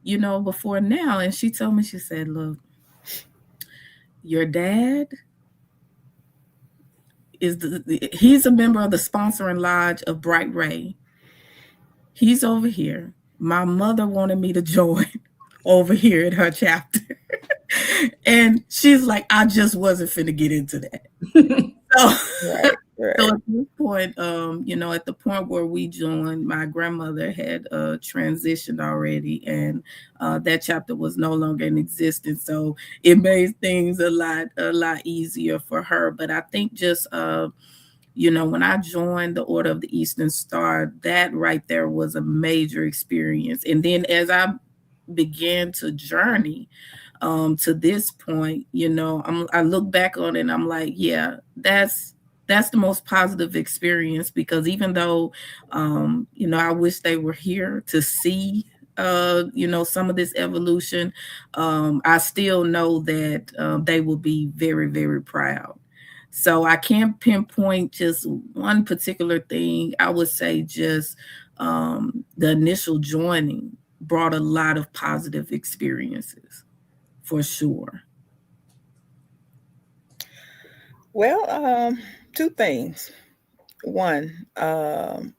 before now? And she told me, she said, look, your dad he's a member of the sponsoring lodge of Bright Ray. He's over here. My mother wanted me to join over here at her chapter. And she's like, I just wasn't finna get into that. So, Right, so right. at this point, at the point where we joined, my grandmother had transitioned already, and that chapter was no longer in existence. So it made things a lot easier for her. But I think just when I joined the Order of the Eastern Star, that right there was a major experience. And then as I began to journey to this point, I look back on it and I'm like, yeah, that's the most positive experience, because even though I wish they were here to see some of this evolution, I still know that they will be very, very proud. So I can't pinpoint just one particular thing. I would say just the initial joining brought a lot of positive experiences for sure. Well, two things. One, of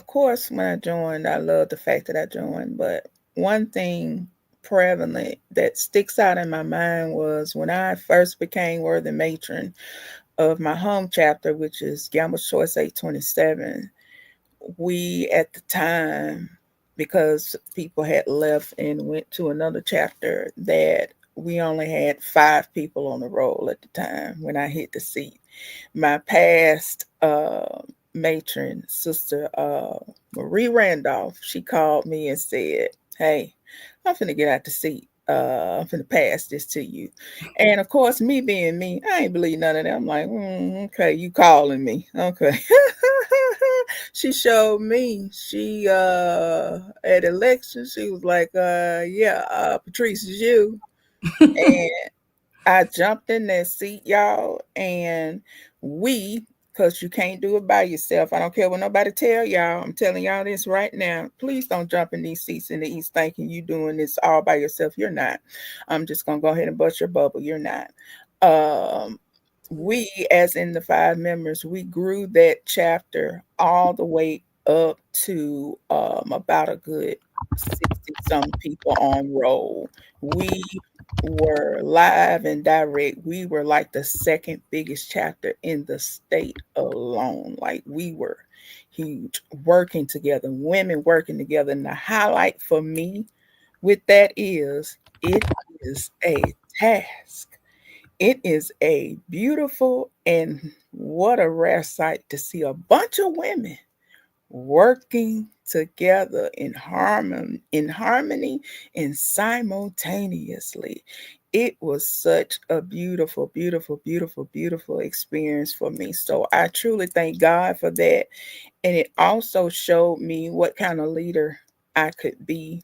course, when I joined, I love the fact that I joined, but one thing prevalent that sticks out in my mind was when I first became worthy matron of my home chapter, which is Gambler's Choice 827. We at the time, because people had left and went to another chapter, that we only had 5 people on the roll at the time when I hit the seat. My past matron, Sister Marie Randolph, she called me and said, hey, I'm finna get out the seat. I'm finna pass this to you. And of course, me being me, I ain't believe none of that. I'm like, okay, you calling me. Okay. She showed me. She at election, she was like, yeah, Patrice is you. And I jumped in that seat, y'all, and because you can't do it by yourself. I don't care what nobody tell y'all. I'm telling y'all this right now. Please don't jump in these seats in the East thinking you doing this all by yourself. You're not. I'm just gonna go ahead and bust your bubble. You're not. Um, we, as in the 5 members, we grew that chapter all the way up to about a good 60 some people on roll. We were live and direct. We were like the second biggest chapter in the state alone. Like we were huge, working together, women working together. And the highlight for me with that is it is a task. It is a beautiful and what a rare sight to see a bunch of women working together in harmony and simultaneously. It was such a beautiful, beautiful, beautiful, beautiful experience for me. So I truly thank God for that. And it also showed me what kind of leader I could be,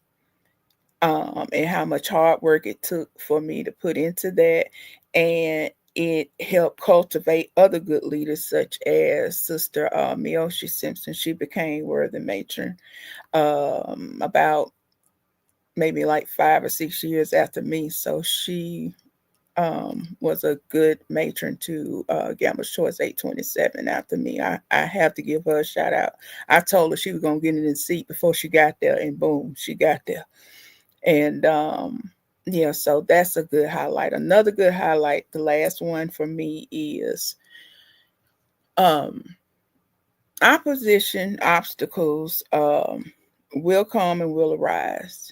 and how much hard work it took for me to put into that. And it helped cultivate other good leaders, such as Sister Miyoshi Simpson. She became worthy matron about maybe like 5 or 6 years after me. So she was a good matron to Gambler's Choice 827 after me. I have to give her a shout out. I told her she was going to get in the seat before she got there, and boom, she got there. And yeah, so that's a good highlight. Another good highlight, the last one for me, is um opposition, obstacles will come and will arise,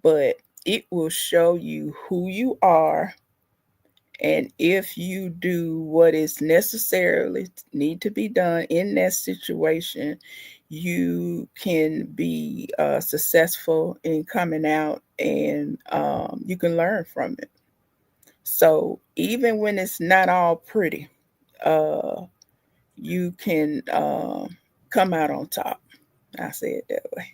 but it will show you who you are. And if you do what is necessarily need to be done in that situation, you can be successful in coming out and you can learn from it. So even when it's not all pretty, uh, you can come out on top. I say it that way.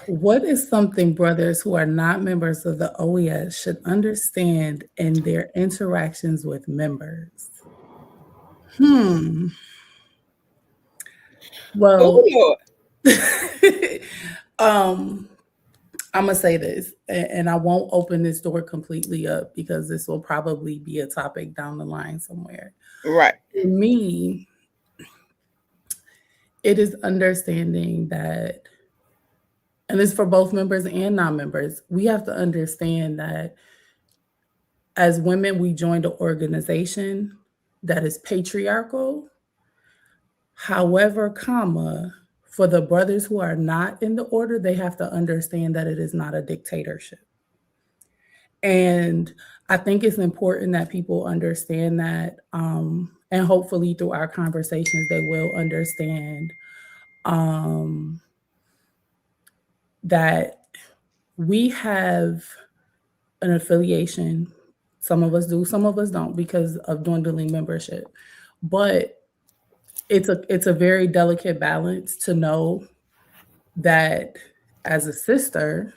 What is something brothers who are not members of the OES should understand in their interactions with members? Hmm. Oh Well, Lord, um, I'm gonna say this, and I won't open this door completely up because this will probably be a topic down the line somewhere. right? For me, it is understanding that, and this for both members and non-members, we have to understand that as women, we joined an organization that is patriarchal. However, comma, for the brothers who are not in the order, they have to understand that it is not a dictatorship. And I think it's important that people understand that, and hopefully through our conversations, they will understand um, that we have an affiliation. Some of us do, some of us don't because of dwindling membership. But it's a very delicate balance to know that as a sister,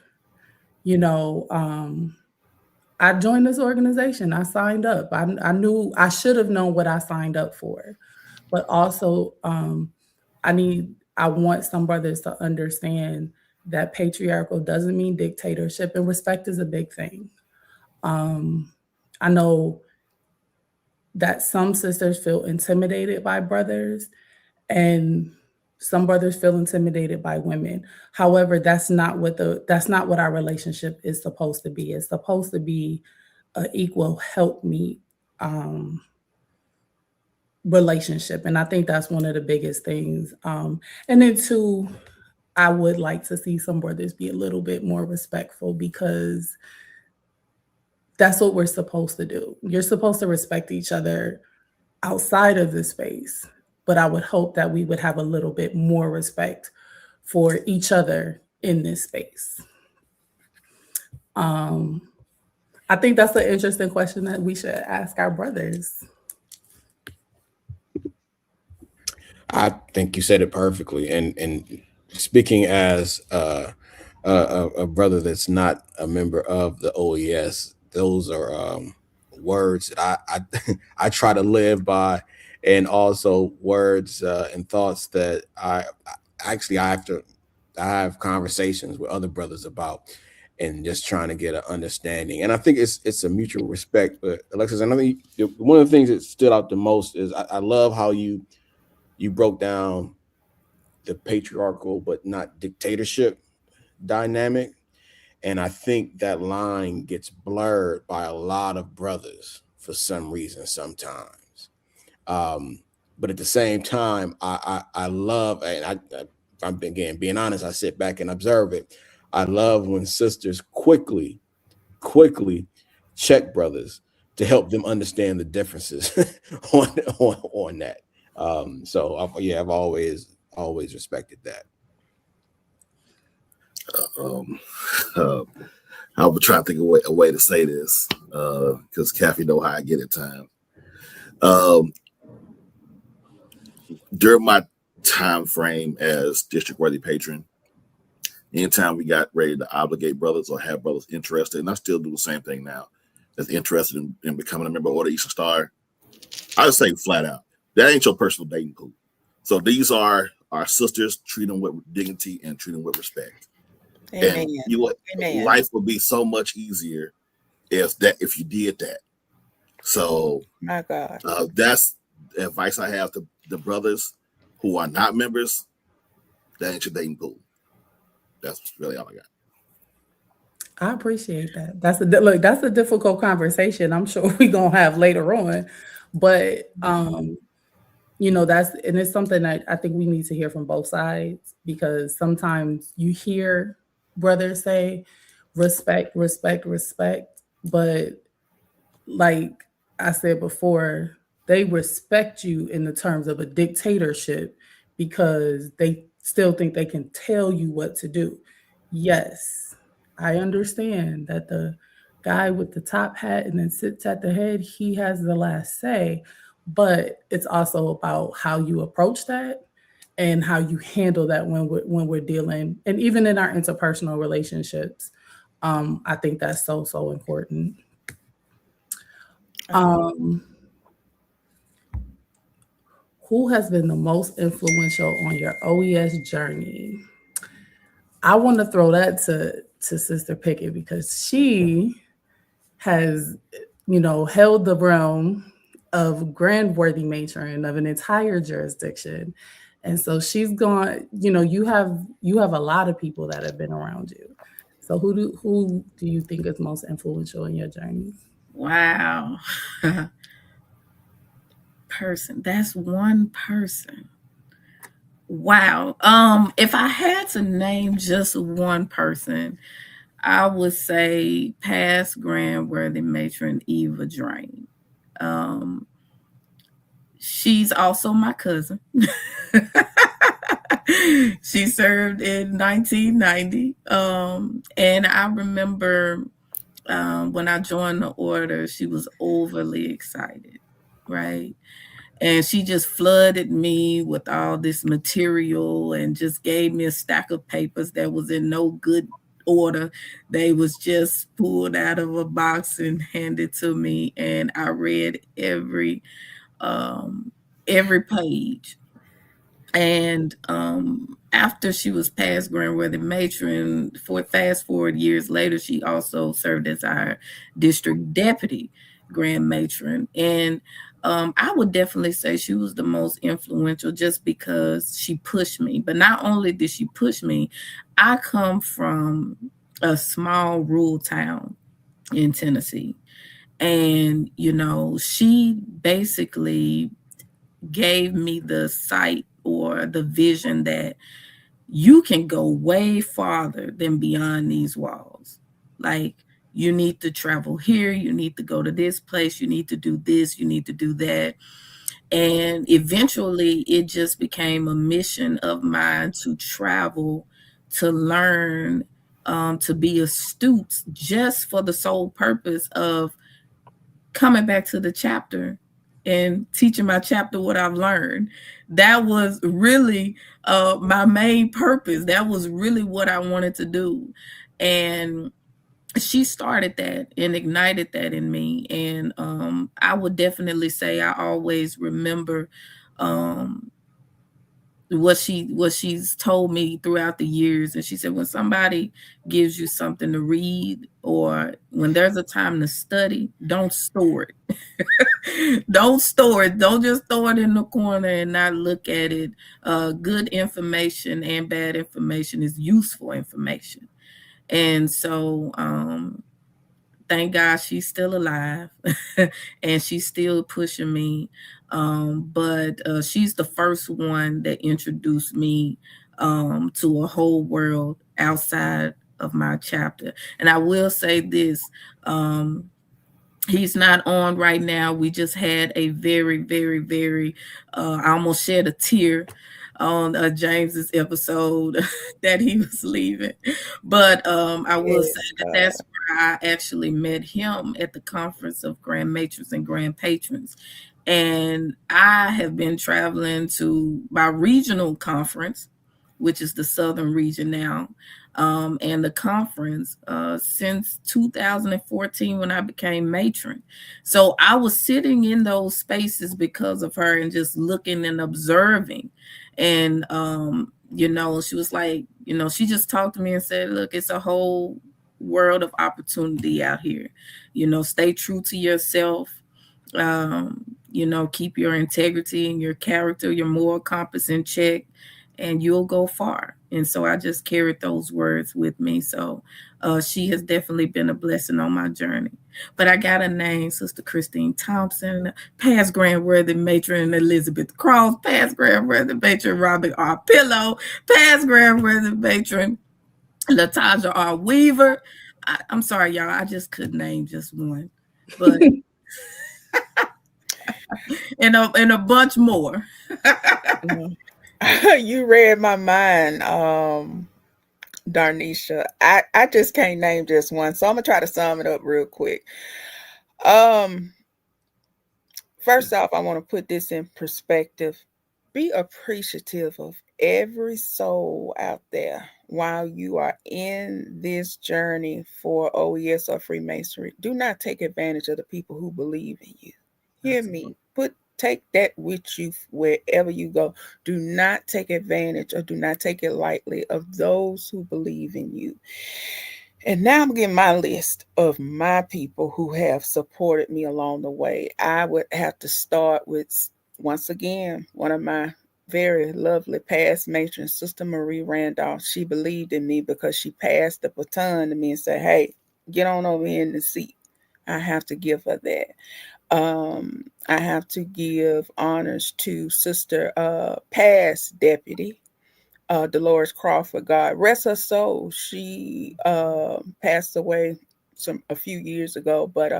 you know, I joined this organization. I signed up. I knew I should have known what I signed up for, but also I need I want some brothers to understand that patriarchal doesn't mean dictatorship, and respect is a big thing. Um, I know that some sisters feel intimidated by brothers, and some brothers feel intimidated by women. However, that's not what our relationship is supposed to be. It's supposed to be an equal help me um, relationship, and I think that's one of the biggest things. And then two, I would like to see some brothers be a little bit more respectful because that's what we're supposed to do. You're supposed to respect each other outside of the space, but I would hope that we would have a little bit more respect for each other in this space. Um, I think that's an interesting question that we should ask our brothers. I think you said it perfectly. And speaking as a brother that's not a member of the OES, those are words that I I try to live by, and also words and thoughts that actually I have to I have conversations with other brothers about, and just trying to get an understanding. And I think it's a mutual respect. But Alexis, I think one of the things that stood out the most is I love how you broke down the patriarchal but not dictatorship dynamic. And I think that line gets blurred by a lot of brothers for some reason sometimes. Um, but at the same time, I love, and if I'm again being honest, I sit back and observe it. I love when sisters quickly check brothers to help them understand the differences on on that. So yeah, I've always respected that. Um, uh, I was trying to think of a way to say this because Kathy know how I get at times. Um, during my time frame as district worthy patron, anytime we got ready to obligate brothers or have brothers interested, and I still do the same thing now, that's interested in becoming a member of Order Eastern Star, I would say flat out, that ain't your personal dating pool. So these are our sisters. Treat them with dignity and treat them with respect. Amen. And Amen. life would be so much easier if you did that. So My God. that's the advice I have to the brothers who are not members. That ain't your dating pool. That's really all I got. I appreciate that. Look. That's a difficult conversation. I'm sure we gonna have later on, but that's and it's something that I think we need to hear from both sides because sometimes you hear brothers say respect, respect, respect, but like I said before, they respect you in the terms of a dictatorship because they still think they can tell you what to do. Yes, I understand that the guy with the top hat and then sits at the head, he has the last say, but it's also about how you approach that and how you handle that when we're dealing, and even in our interpersonal relationships. I think that's so important. I agree. Um, who has been the most influential on your OES journey? I want to throw that to Sister Pickett because she has, held the realm of grand worthy matron of an entire jurisdiction. And so she's gone, you have a lot of people that have been around you. So who do you think is most influential in your journey? Wow. Person. That's one person. Wow. If I had to name just one person, I would say past grand worthy matron Eva Drain. Um, she's also my cousin. She served in 1990. And I remember when I joined the order, she was overly excited, right? And she just flooded me with all this material and just gave me a stack of papers that was in no good order. They was just pulled out of a box and handed to me, and I read um, every page. And after she was past grandworthy matron, for fast forward years later, she also served as our district deputy grand matron. And I would definitely say she was the most influential just because she pushed me. But not only did she push me, I come from a small rural town in Tennessee. And, she basically gave me the sight or the vision that you can go way farther than beyond these walls. Like, you need to travel here, you need to go to this place, you need to do this, you need to do that. And eventually, it just became a mission of mine to travel, to learn, to be astute, just for the sole purpose of coming back to the chapter and teaching my chapter what I've learned. That was really my main purpose. That was really what I wanted to do. And she started that and ignited that in me. And I would definitely say I always remember um, what she's told me throughout the years. And she said, when somebody gives you something to read or when there's a time to study, don't store it. Don't store it. Don't just throw it in the corner and not look at it. Good information and bad information is useful information. And so thank God she's still alive and she's still pushing me. But she's the first one that introduced me to a whole world outside of my chapter. And I will say this, he's not on right now. We just had a very, very, very, I almost shed a tear on James's episode that he was leaving. But I will say Yes, that God. that's where I actually met him at the conference of grand matrons and grand patrons. And I have been traveling to my regional conference, which is the Southern region now, and the conference since 2014 when I became matron. So I was sitting in those spaces because of her and just looking and observing. And, she was like, she just talked to me and said, look, it's a whole world of opportunity out here. Stay true to yourself. Keep your integrity and your character, your moral compass in check, and you'll go far. And so I just carried those words with me. So she has definitely been a blessing on my journey. But I got a name, Sister Christine Thompson, past grand worthy matron Elizabeth Cross, past grand worthy matron Robert R. Pillow, past grand worthy matron Latasha R. Weaver. I'm sorry, y'all. I just couldn't name just one. But and a bunch more. You read my mind, Darnisha. I just can't name just one, so I'm gonna try to sum it up real quick. Um, First off, I want to put this in perspective. Be appreciative of every soul out there while you are in this journey for OES or Freemasonry. Do not take advantage of the people who believe in you. Hear me. Take that with you wherever you go. Do not take advantage or do not take it lightly of those who believe in you. And now I'm getting my list of my people who have supported me along the way. I would have to start with, once again, one of my very lovely past matrons, Sister Marie Randolph. She believed in me because she passed the baton to me and said, hey, get on over here in the seat. I have to give her that. I have to give honors to Sister Past Deputy Dolores Crawford. God rest her soul. She passed away a few years ago, but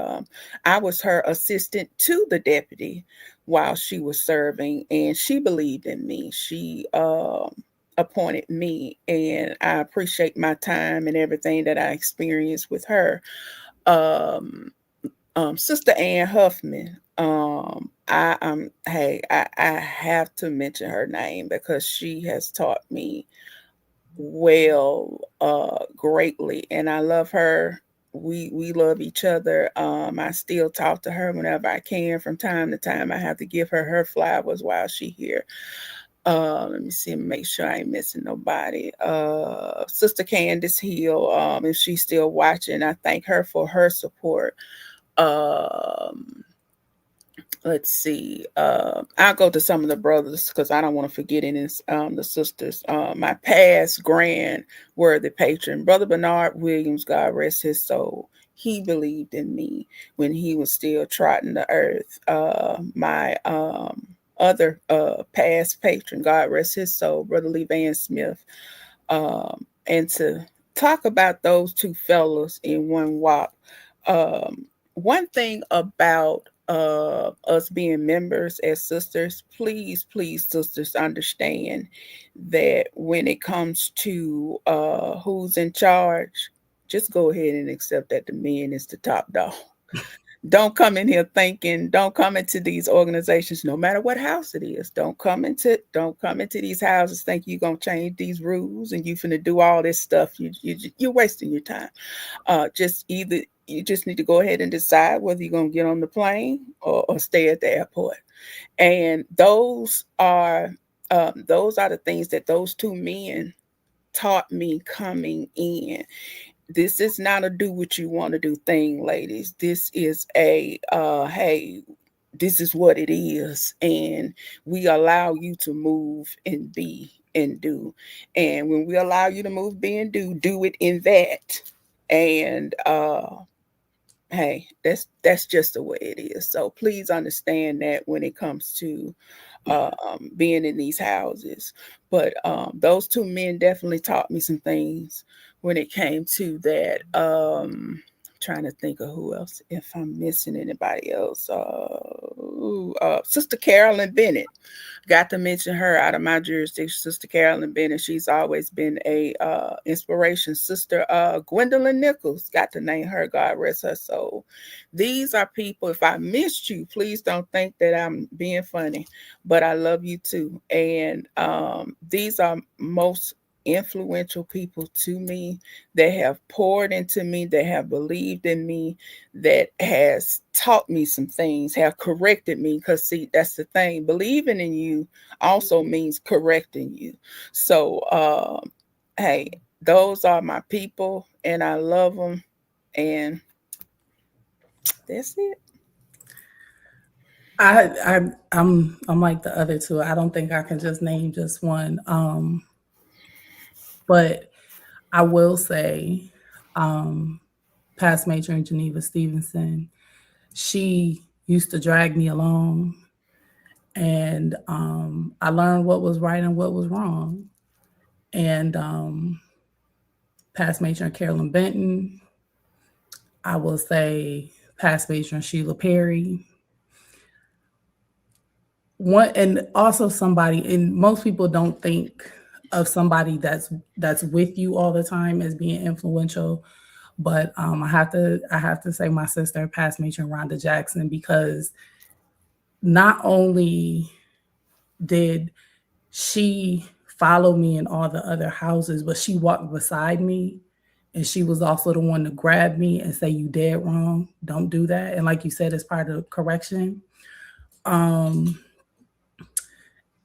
I was her assistant to the deputy while she was serving, and she believed in me. She appointed me, and I appreciate my time and everything that I experienced with her. Um, Sister Ann Huffman. I have to mention her name because she has taught me well greatly, and I love her. We love each other. I still talk to her whenever I can. From time to time, I have to give her flowers while she here. Let me see, make sure I ain't missing nobody. Sister Candace Hill, if she's still watching, I thank her for her support. um let's see. I'll go to some of the brothers because I don't want to forget any. The sisters. My past grand worthy patron, Brother Bernard Williams, God rest his soul. He believed in me when he was still trotting the earth. My other past patron, God rest his soul, Brother Lee Van Smith. And to talk about those two fellows in one walk. One thing about us being members as sisters, please, sisters, understand that when it comes to who's in charge, just go ahead and accept that the man is the top dog. Don't come into these organizations, no matter what house it is. Don't come into these houses thinking you're gonna change these rules and you finna do all this stuff. You're wasting your time. Just either you just need to go ahead and decide whether you're gonna get on the plane or stay at the airport. And those are the things that those two men taught me coming in. This is not a do what you want to do thing, ladies. This is a hey, this is what it is, and we allow you to move and be and do. And when we allow you to move, be and do it in that. And hey, that's just the way it is. So please understand that when it comes to being in these houses. But those two men definitely taught me some things when it came to that. Trying to think of who else, if I'm missing anybody else. Sister Carolyn Bennett. Got to mention her out of my jurisdiction, Sister Carolyn Bennett. She's always been a inspiration. Sister Gwendolyn Nichols, got to name her. God rest her soul. These are people. If I missed you, please don't think that I'm being funny, but I love you too. And these are most influential people to me that have poured into me, that have believed in me, that has taught me some things, have corrected me. Because see, that's the thing, believing in you also means correcting you. So hey, those are my people and I love them, and that's it. I'm like the other two. I don't think I can just name just one. But I will say, um, past matron Geneva Stevenson, she used to drag me along, and I learned what was right and what was wrong. And past matron Carolyn Benton, I will say past matron Sheila Perry, one, and also somebody, and most people don't think of somebody that's with you all the time as being influential. But I have to say my sister, past matron Rhonda Jackson, because not only did she follow me in all the other houses, but she walked beside me, and she was also the one to grab me and say, "You dead wrong. Don't do that." And like you said, it's part of correction. Um,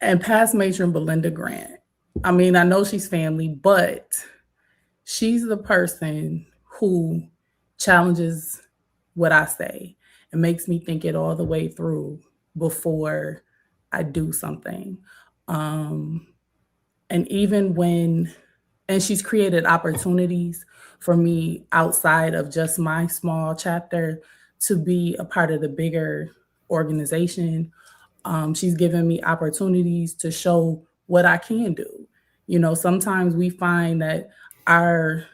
and past matron Belinda Grant. I mean, I know she's family, but she's the person who challenges what I say and makes me think it all the way through before I do something. Um, and even when, and she's created opportunities for me outside of just my small chapter to be a part of the bigger organization. She's given me opportunities to show what I can do. You know, sometimes we find that our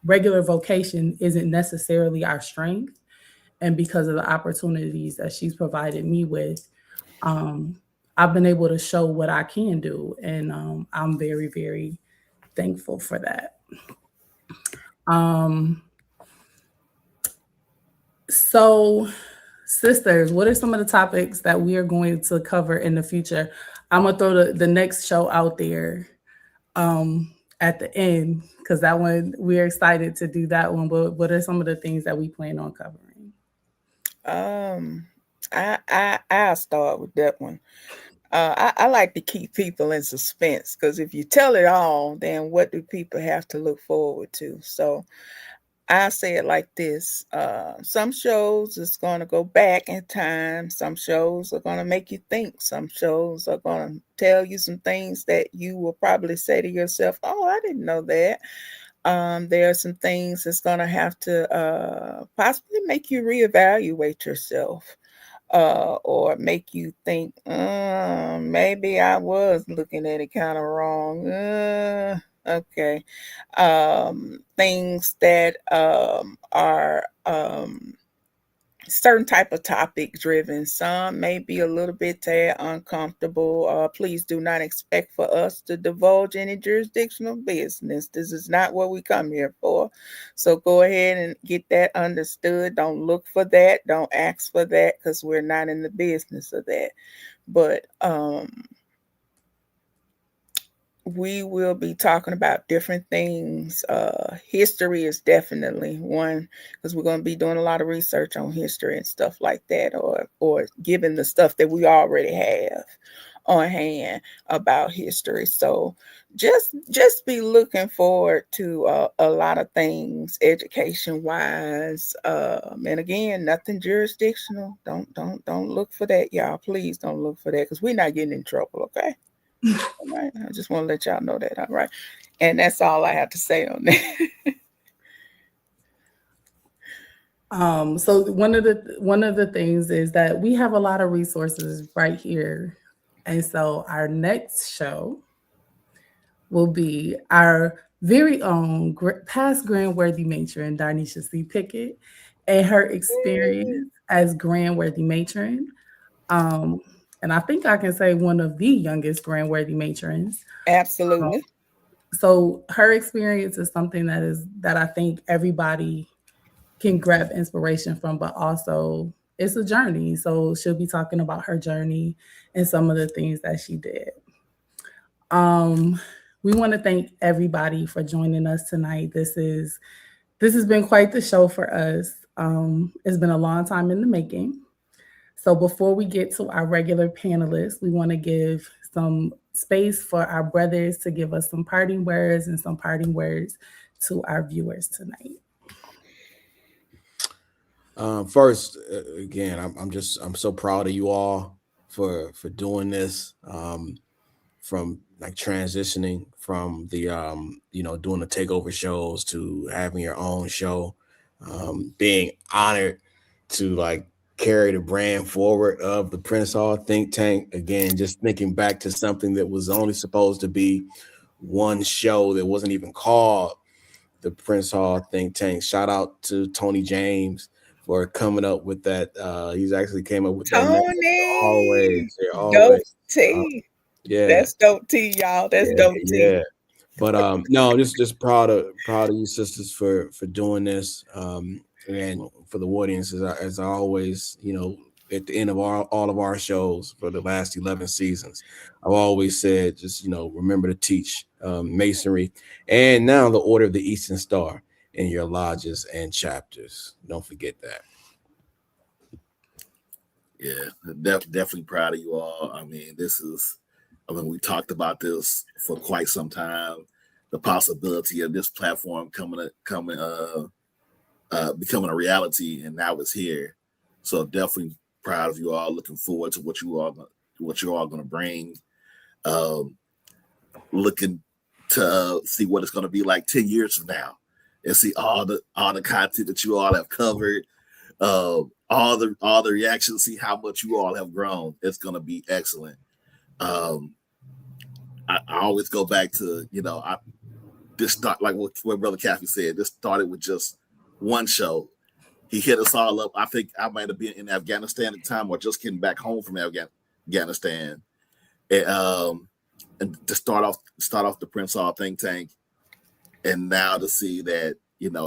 regular vocation isn't necessarily our strength. And because of the opportunities that she's provided me with, um, I've been able to show what I can do. And I'm very, very thankful for that. Um, so, sisters, what are some of the topics that we are going to cover in the future? I'm going to throw the next show out there um, at the end because that one, we're excited to do that one. But what are some of the things that we plan on covering? Um, I'll start with that one. I like to keep people in suspense because if you tell it all, then what do people have to look forward to? So I say it like this: some shows is going to go back in time. Some shows are going to make you think. Some shows are going to tell you some things that you will probably say to yourself, "Oh, I didn't know that." There are some things that's going to have to possibly make you reevaluate yourself, or make you think, maybe I was looking at it kind of wrong. Okay. Things that are certain type of topic driven. Some may be a little bit tad uncomfortable. Please do not expect for us to divulge any jurisdictional business. This is not what we come here for. So go ahead and get that understood. Don't look for that. Don't ask for that because we're not in the business of that. But we will be talking about different things. History is definitely one because we're going to be doing a lot of research on history and stuff like that, or given the stuff that we already have on hand about history. So just be looking forward to a lot of things education wise. And again, nothing jurisdictional. Don't look for that, y'all. Please don't look for that because we're not getting in trouble. Okay. All right. I just want to let y'all know that. All right. And that's all I have to say on that. So one of the things is that we have a lot of resources right here, and so our next show will be our very own past Grand Worthy matron, Darnisha C. Pickett, and her experience as Grand Worthy matron. Um, and I think I can say one of the youngest Grand Worthy matrons. Um, Absolutely. so her experience is something that I think everybody can grab inspiration from, but also it's a journey. So she'll be talking about her journey and some of the things that she did. Um, we want to thank everybody for joining us tonight. This has been quite the show for us. It's been a long time in the making. So before we get to our regular panelists, we want to give some space for our brothers to give us some parting words and some parting words to our viewers tonight. First, again, I'm so proud of you all for doing this. From like transitioning from the doing the takeover shows to having your own show, being honored to like carry the brand forward of the Prince Hall think tank. Again, just thinking back to something that was only supposed to be one show that wasn't even called the Prince Hall think tank. Shout out to Tony James for coming up with that. He's actually came up with that message. Tony, Always, yeah, dope always. Uh, tea. yeah, That's dope tea, y'all. That's yeah, dope tea. yeah. But no, just proud of you sisters for doing this. And for the audience, as I always, at the end of all of our shows for the last 11 seasons, I've always said, just remember to teach masonry, and now the Order of the Eastern Star in your lodges and chapters. Don't forget that. Yeah, definitely proud of you all. I mean, we talked about this for quite some time. The possibility of this platform becoming a reality, and now it's here. So definitely proud of you all. Looking forward to what you all going to bring. Um, Looking to see what it's going to be like 10 years from now, and see all the content that you all have covered. All the reactions, see how much you all have grown. It's going to be excellent. I always go back to, this start, like what Brother Kathy said, this started with just one show. He hit us all up. I think I might have been in Afghanistan at the time, or just getting back home from Afghanistan. And to start off the Prince Hall think tank, and now to see that,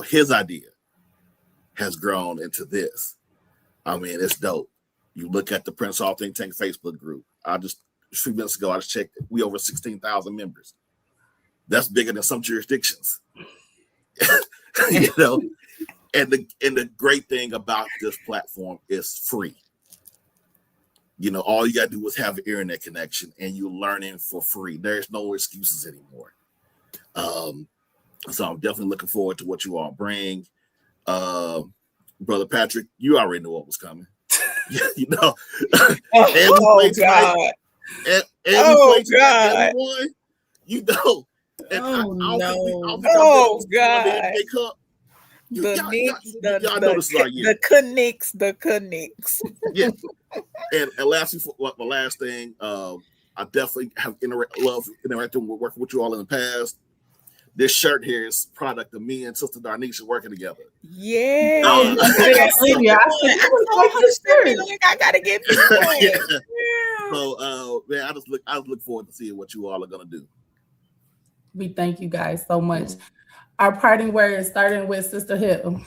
his idea has grown into this. I mean, it's dope. You look at the Prince Hall Think Tank Facebook group. A few minutes ago, I just checked. We over 16,000 members. That's bigger than some jurisdictions. And the great thing about this platform is free. All you got to do is have an internet connection, and you're learning for free. There's no excuses anymore. So I'm definitely looking forward to what you all bring. Brother Patrick, you already knew what was coming. And we played tonight. And we played tonight, and we won. And God. The Knicks. Yeah. And lastly, my last thing, I definitely have love interacting with working with you all in the past. This shirt here is product of me and Sister Darnisha working together. Yeah. I gotta get this one. Yeah. So man, I just look forward to seeing what you all are gonna do. We thank you guys so much. Our parting words, starting with Sister Hill.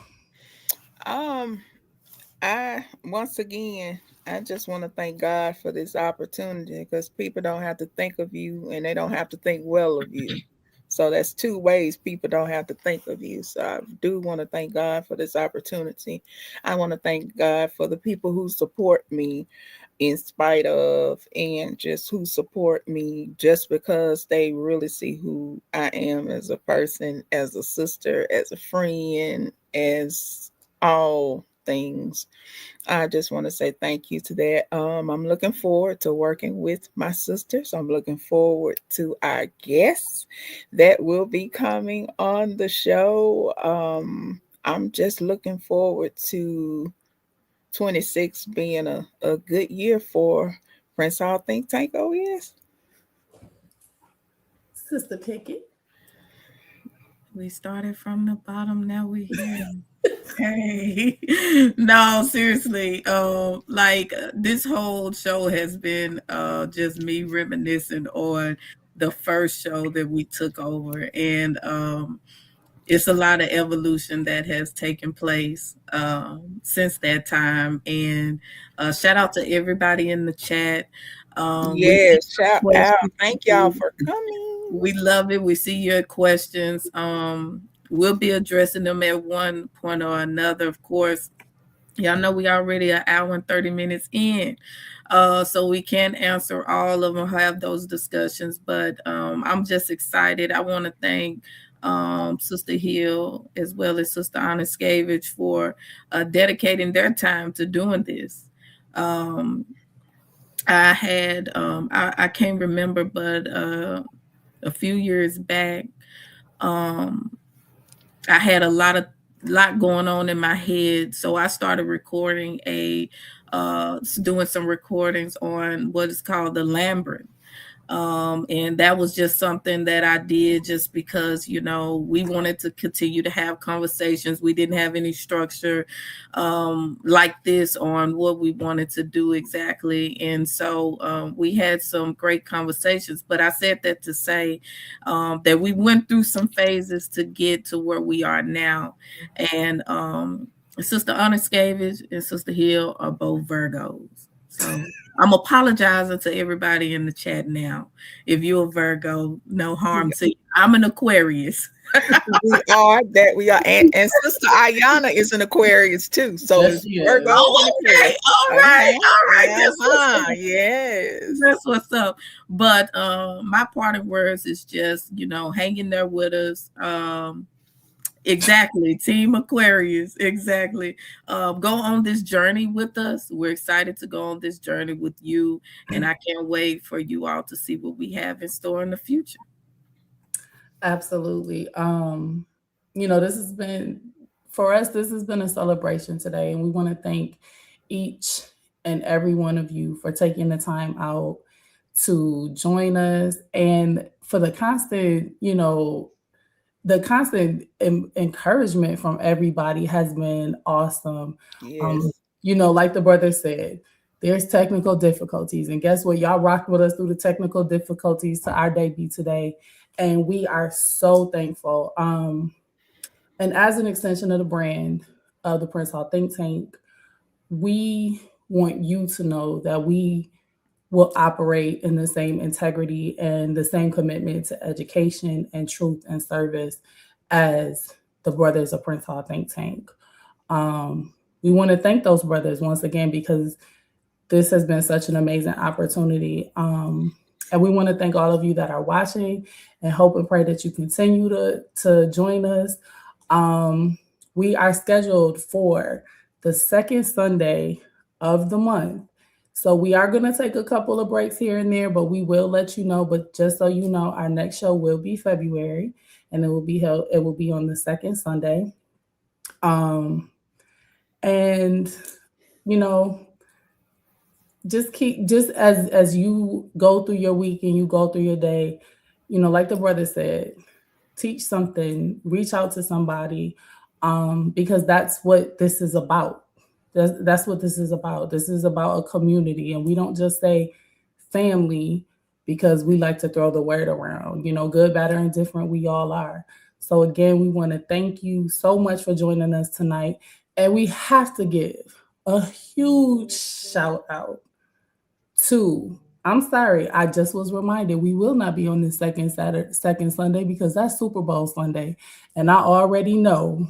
Once again, I just want to thank God for this opportunity, because people don't have to think of you, and they don't have to think well of you. So that's two ways people don't have to think of you. So I do want to thank God for this opportunity. I want to thank God for the people who support me in spite of, and just who support me just because they really see who I am as a person, as a sister, as a friend, as all things. I just want to say thank you to that. I'm looking forward to working with my sisters. I'm looking forward to our guests that will be coming on the show. I'm just looking forward to 26 being a good year for Prince Hall Think Tank. Oh, yes. Sister Pickett. We started from the bottom, now we're here. Hey, no, seriously. This whole show has been just me reminiscing on the first show that we took over, and it's a lot of evolution that has taken place since that time. And shout out to everybody in the chat. Yes, shout out. Thank y'all for coming. We love it. We see your questions. We'll be addressing them at one point or another, of course. Y'all know we already an hour and 30 minutes in, so we can't answer all of them, have those discussions. But I'm just excited. I want to thank Sister Hill as well as Sister Anaskevich for dedicating their time to doing this. I had I can't remember, but a few years back, I had a lot going on in my head, so I started doing some recordings on what is called the Labyrinth. And that was just something that I did just because, we wanted to continue to have conversations. We didn't have any structure like this on what we wanted to do exactly. And so we had some great conversations. But I said that to say that we went through some phases to get to where we are now. And Sister Honor Scavage and Sister Hill are both Virgos. So I'm apologizing to everybody in the chat now. If you're a Virgo, no harm to you. I'm an Aquarius. we are. And Sister Ayana is an Aquarius too. So Yes, it's she is. Virgo. Okay. All right. Yes. That's what's up. But my parting words is just, hanging there with us. Exactly. Team Aquarius. Exactly. Go on this journey with us. We're excited to go on this journey with you. And I can't wait for you all to see what we have in store in the future. Absolutely. This has been, for us, this has been a celebration today. And we want to thank each and every one of you for taking the time out to join us and for the constant, encouragement from everybody has been awesome. Yes. Like the brother said, there's technical difficulties. And guess what? Y'all rocked with us through the technical difficulties to our debut today. And we are so thankful. And as an extension of the brand of the Prince Hall Think Tank, we want you to know that we will operate in the same integrity and the same commitment to education and truth and service as the brothers of Prince Hall Think Tank. We want to thank those brothers once again because this has been such an amazing opportunity. And we want to thank all of you that are watching and hope and pray that you continue to join us. We are scheduled for the second Sunday of the month. So we are going to take a couple of breaks here and there, but we will let you know. But just so you know, our next show will be February and it will be on the second Sunday. Just as you go through your week and you go through your day, like the brother said, teach something, reach out to somebody, because that's what this is about. That's what this is about. This is about a community, and we don't just say family because we like to throw the word around. Good, bad, or indifferent, we all are. So again, we want to thank you so much for joining us tonight, and we have to give a huge shout out to. I'm sorry, I just was reminded we will not be on the second Sunday because that's Super Bowl Sunday, and I already know.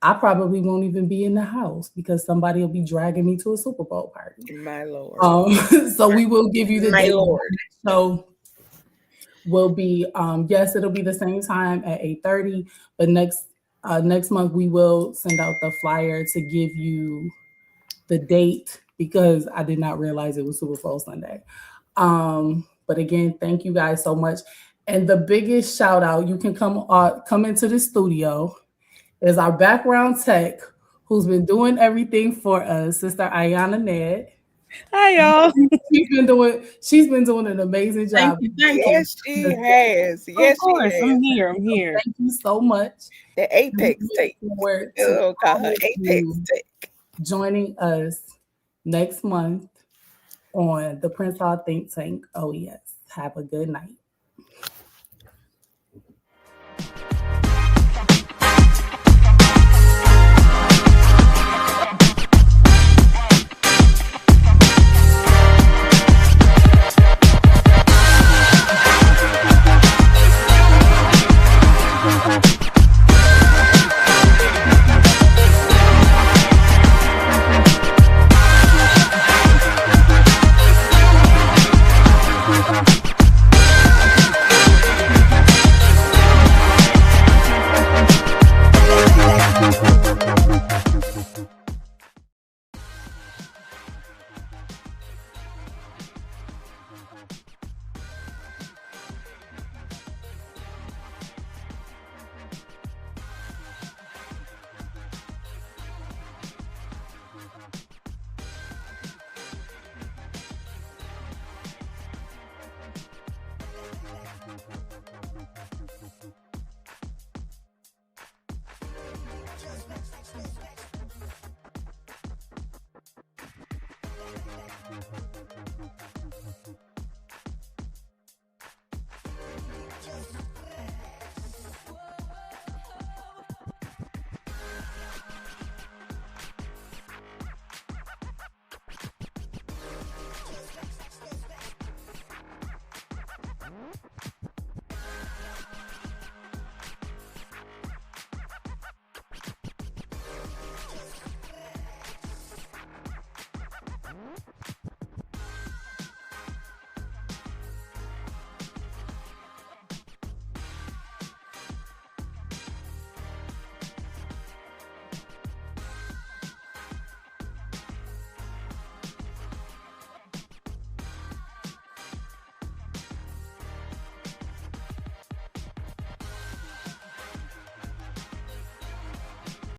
I probably won't even be in the house because somebody will be dragging me to a Super Bowl party. My Lord. So we will give you the My date. Lord. So will be yes, it'll be the same time at 8:30. But next month we will send out the flyer to give you the date because I did not realize it was Super Bowl Sunday. But again, thank you guys so much. And the biggest shout out, you can come into the studio. Is our background tech who's been doing everything for us, Sister Ayana Ned. Hi, y'all. She's been doing an amazing job. Thank you. Yes, she has. Yes, of course. she has. I'm here. Thank you so much. The Apex Take. Oh, call her Apex Take. Joining us next month on the Prince Hall Think Tank. Oh, yes. Have a good night. Thank you.